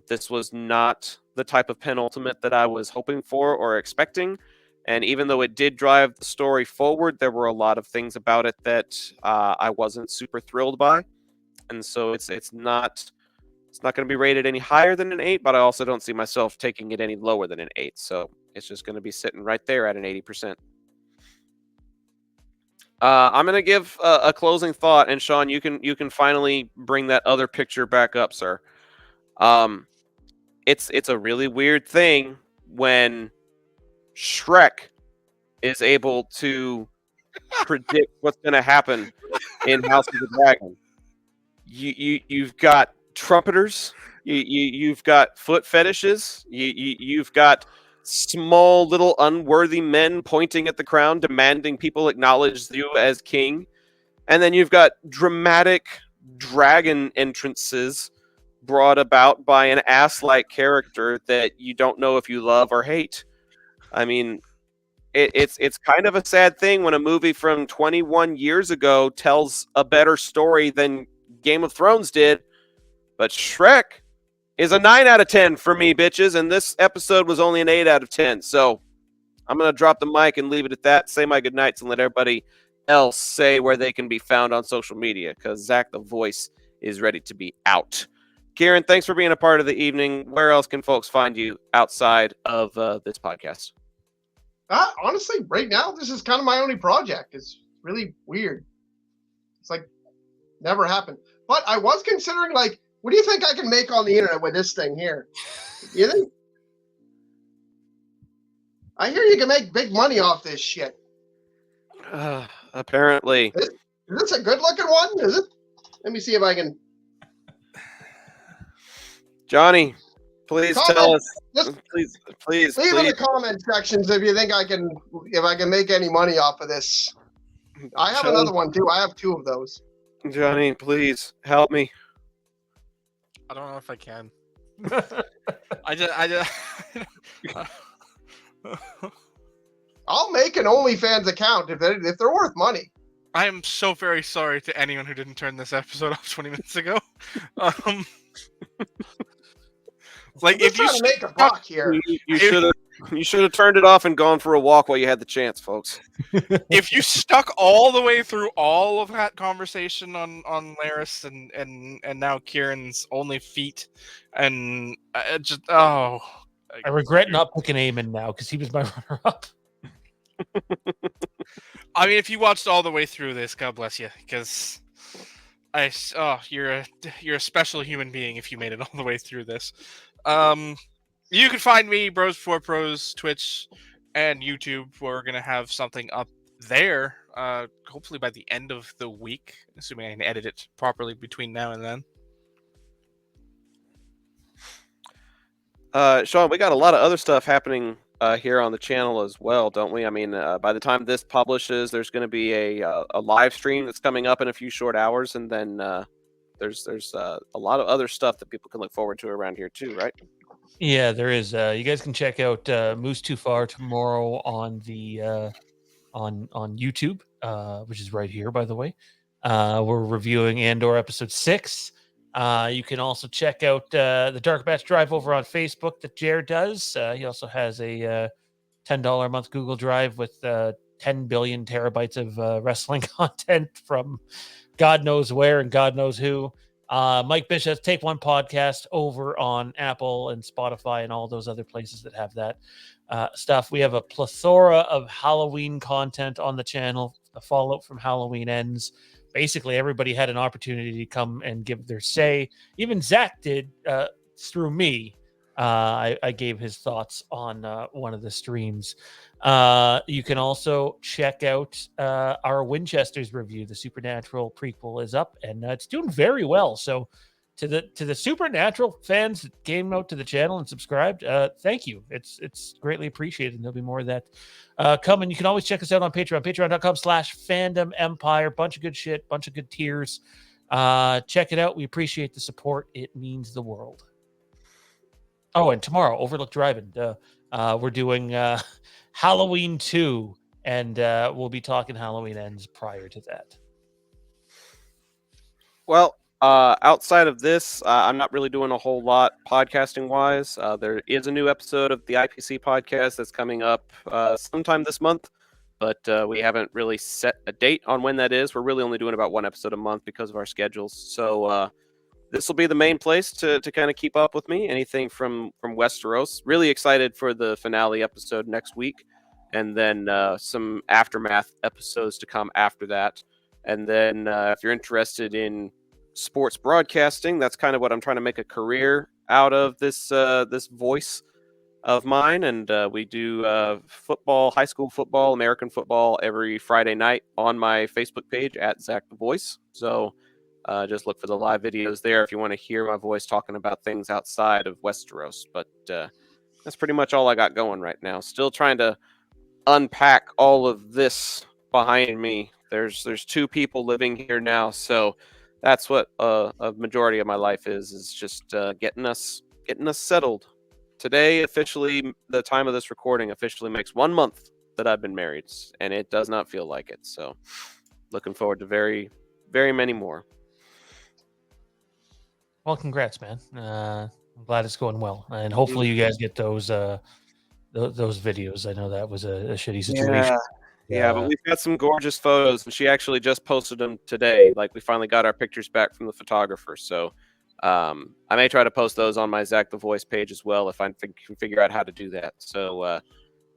this was not the type of penultimate that I was hoping for or expecting. And even though it did drive the story forward, there were a lot of things about it that I wasn't super thrilled by. And so it's not going to be rated any higher than an 8, but I also don't see myself taking it any lower than an 8. So it's just going to be sitting right there at an 80%. I'm going to give a closing thought, and Sean, you can finally bring that other picture back up, sir. It's a really weird thing when Shrek is able to predict what's going to happen in House of the Dragon. You've got trumpeters, you've got foot fetishes, you've got small little unworthy men pointing at the crown, demanding people acknowledge you as king. And then you've got dramatic dragon entrances brought about by an ass-like character that you don't know if you love or hate. I mean, it's kind of a sad thing when a movie from 21 years ago tells a better story than Game of Thrones did. But Shrek is a 9 out of 10 for me, bitches, and this episode was only an 8 out of 10. So I'm going to drop the mic and leave it at that, say my goodnights, and let everybody else say where they can be found on social media, because Zach the Voice is ready to be out. Kieran, thanks for being a part of the evening. Where else can folks find you outside of this podcast? Honestly, right now, this is kind of my only project. It's really weird. It's like never happened. But I was considering, like, what do you think I can make on the internet with this thing here? You think? I hear you can make big money off this shit. Apparently. Is this a good-looking one? Is it? Let me see if I can. Johnny, please tell us. Just Please. leave in the comment sections if you think I can make any money off of this. I have another one too. I have 2 of those. Johnny, please help me. I don't know if I can. I just I'll make an OnlyFans account if they're worth money. I am so very sorry to anyone who didn't turn this episode off 20 minutes ago. Like, I'm just trying to make a buck here. You should have turned it off and gone for a walk while you had the chance, folks. If you stuck all the way through all of that conversation on Laris and now Kieran's only feet, and I regret not picking Eamon now because he was my runner-up. I mean, if you watched all the way through this, God bless you, because you're a special human being if you made it all the way through this. You can find me, Bros Before Pros, Twitch, and YouTube. We're gonna have something up there, hopefully by the end of the week, assuming I can edit it properly between now and then. Sean, we got a lot of other stuff happening here on the channel as well, don't we? I mean, by the time this publishes, there's going to be a live stream that's coming up in a few short hours, and then there's a lot of other stuff that people can look forward to around here too, right? Yeah, there is. You guys can check out Moose Too Far tomorrow on the on YouTube, which is right here, by the way. We're reviewing Andor episode 6. You can also check out the Dark Batch Drive over on Facebook that Jared does. He also has a $10 a month Google Drive with 10 billion terabytes of wrestling content from God knows where and God knows who. Mike Bishop's Take One podcast over on Apple and Spotify and all those other places that have that stuff. We have a plethora of Halloween content on the channel. The fallout from Halloween Ends. Basically, everybody had an opportunity to come and give their say. Even Zach did through me. I gave his thoughts on one of the streams. You can also check out our Winchester's review. The Supernatural prequel is up, and it's doing very well. So, to the Supernatural fans that came out to the channel and subscribed, thank you. It's greatly appreciated, and there'll be more of that coming. You can always check us out on Patreon, patreon.com/Fandom Empire. Bunch of good shit, bunch of good tiers. Check it out. We appreciate the support. It means the world. Oh, and tomorrow, Overlook Drive-In. We're doing Halloween 2, and we'll be talking Halloween Ends prior to that. Well, outside of this, I'm not really doing a whole lot podcasting-wise. There is a new episode of the IPC podcast that's coming up sometime this month, but we haven't really set a date on when that is. We're really only doing about one episode a month because of our schedules. So this will be the main place to kind of keep up with me. Anything from Westeros. Really excited for the finale episode next week, and then some aftermath episodes to come after that. And then if you're interested in sports broadcasting, that's kind of what I'm trying to make a career out of this voice of mine. And we do football, high school football, American football every Friday night on my Facebook page at Zach the Voice. So just look for the live videos there if you want to hear my voice talking about things outside of Westeros. But that's pretty much all I got going right now. Still trying to unpack all of this behind me. There's 2 people living here now, so that's what a majority of my life is just getting us settled. Today, officially, the time of this recording officially makes 1 month that I've been married, and it does not feel like it. So, looking forward to very, very many more. Well, congrats, man. I'm glad it's going well, and hopefully you guys get those videos. I know that was a shitty situation. Yeah, but we've got some gorgeous photos, and she actually just posted them today. Like, we finally got our pictures back from the photographer. So I may try to post those on my Zach the Voice page as well if I can figure out how to do that. So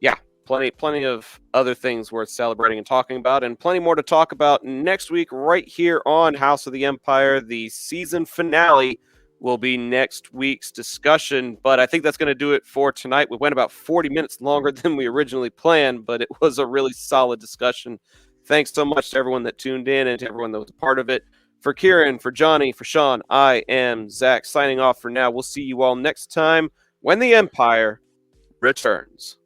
yeah, plenty of other things worth celebrating and talking about, and plenty more to talk about next week right here on House of the Empire. The season finale will be next week's discussion, but I think that's going to do it for tonight. We went about 40 minutes longer than we originally planned, but it was a really solid discussion. Thanks so much to everyone that tuned in and to everyone that was a part of it. For Kieran, for Johnny, for Sean, I am Zach, signing off for now. We'll see you all next time when the Empire returns.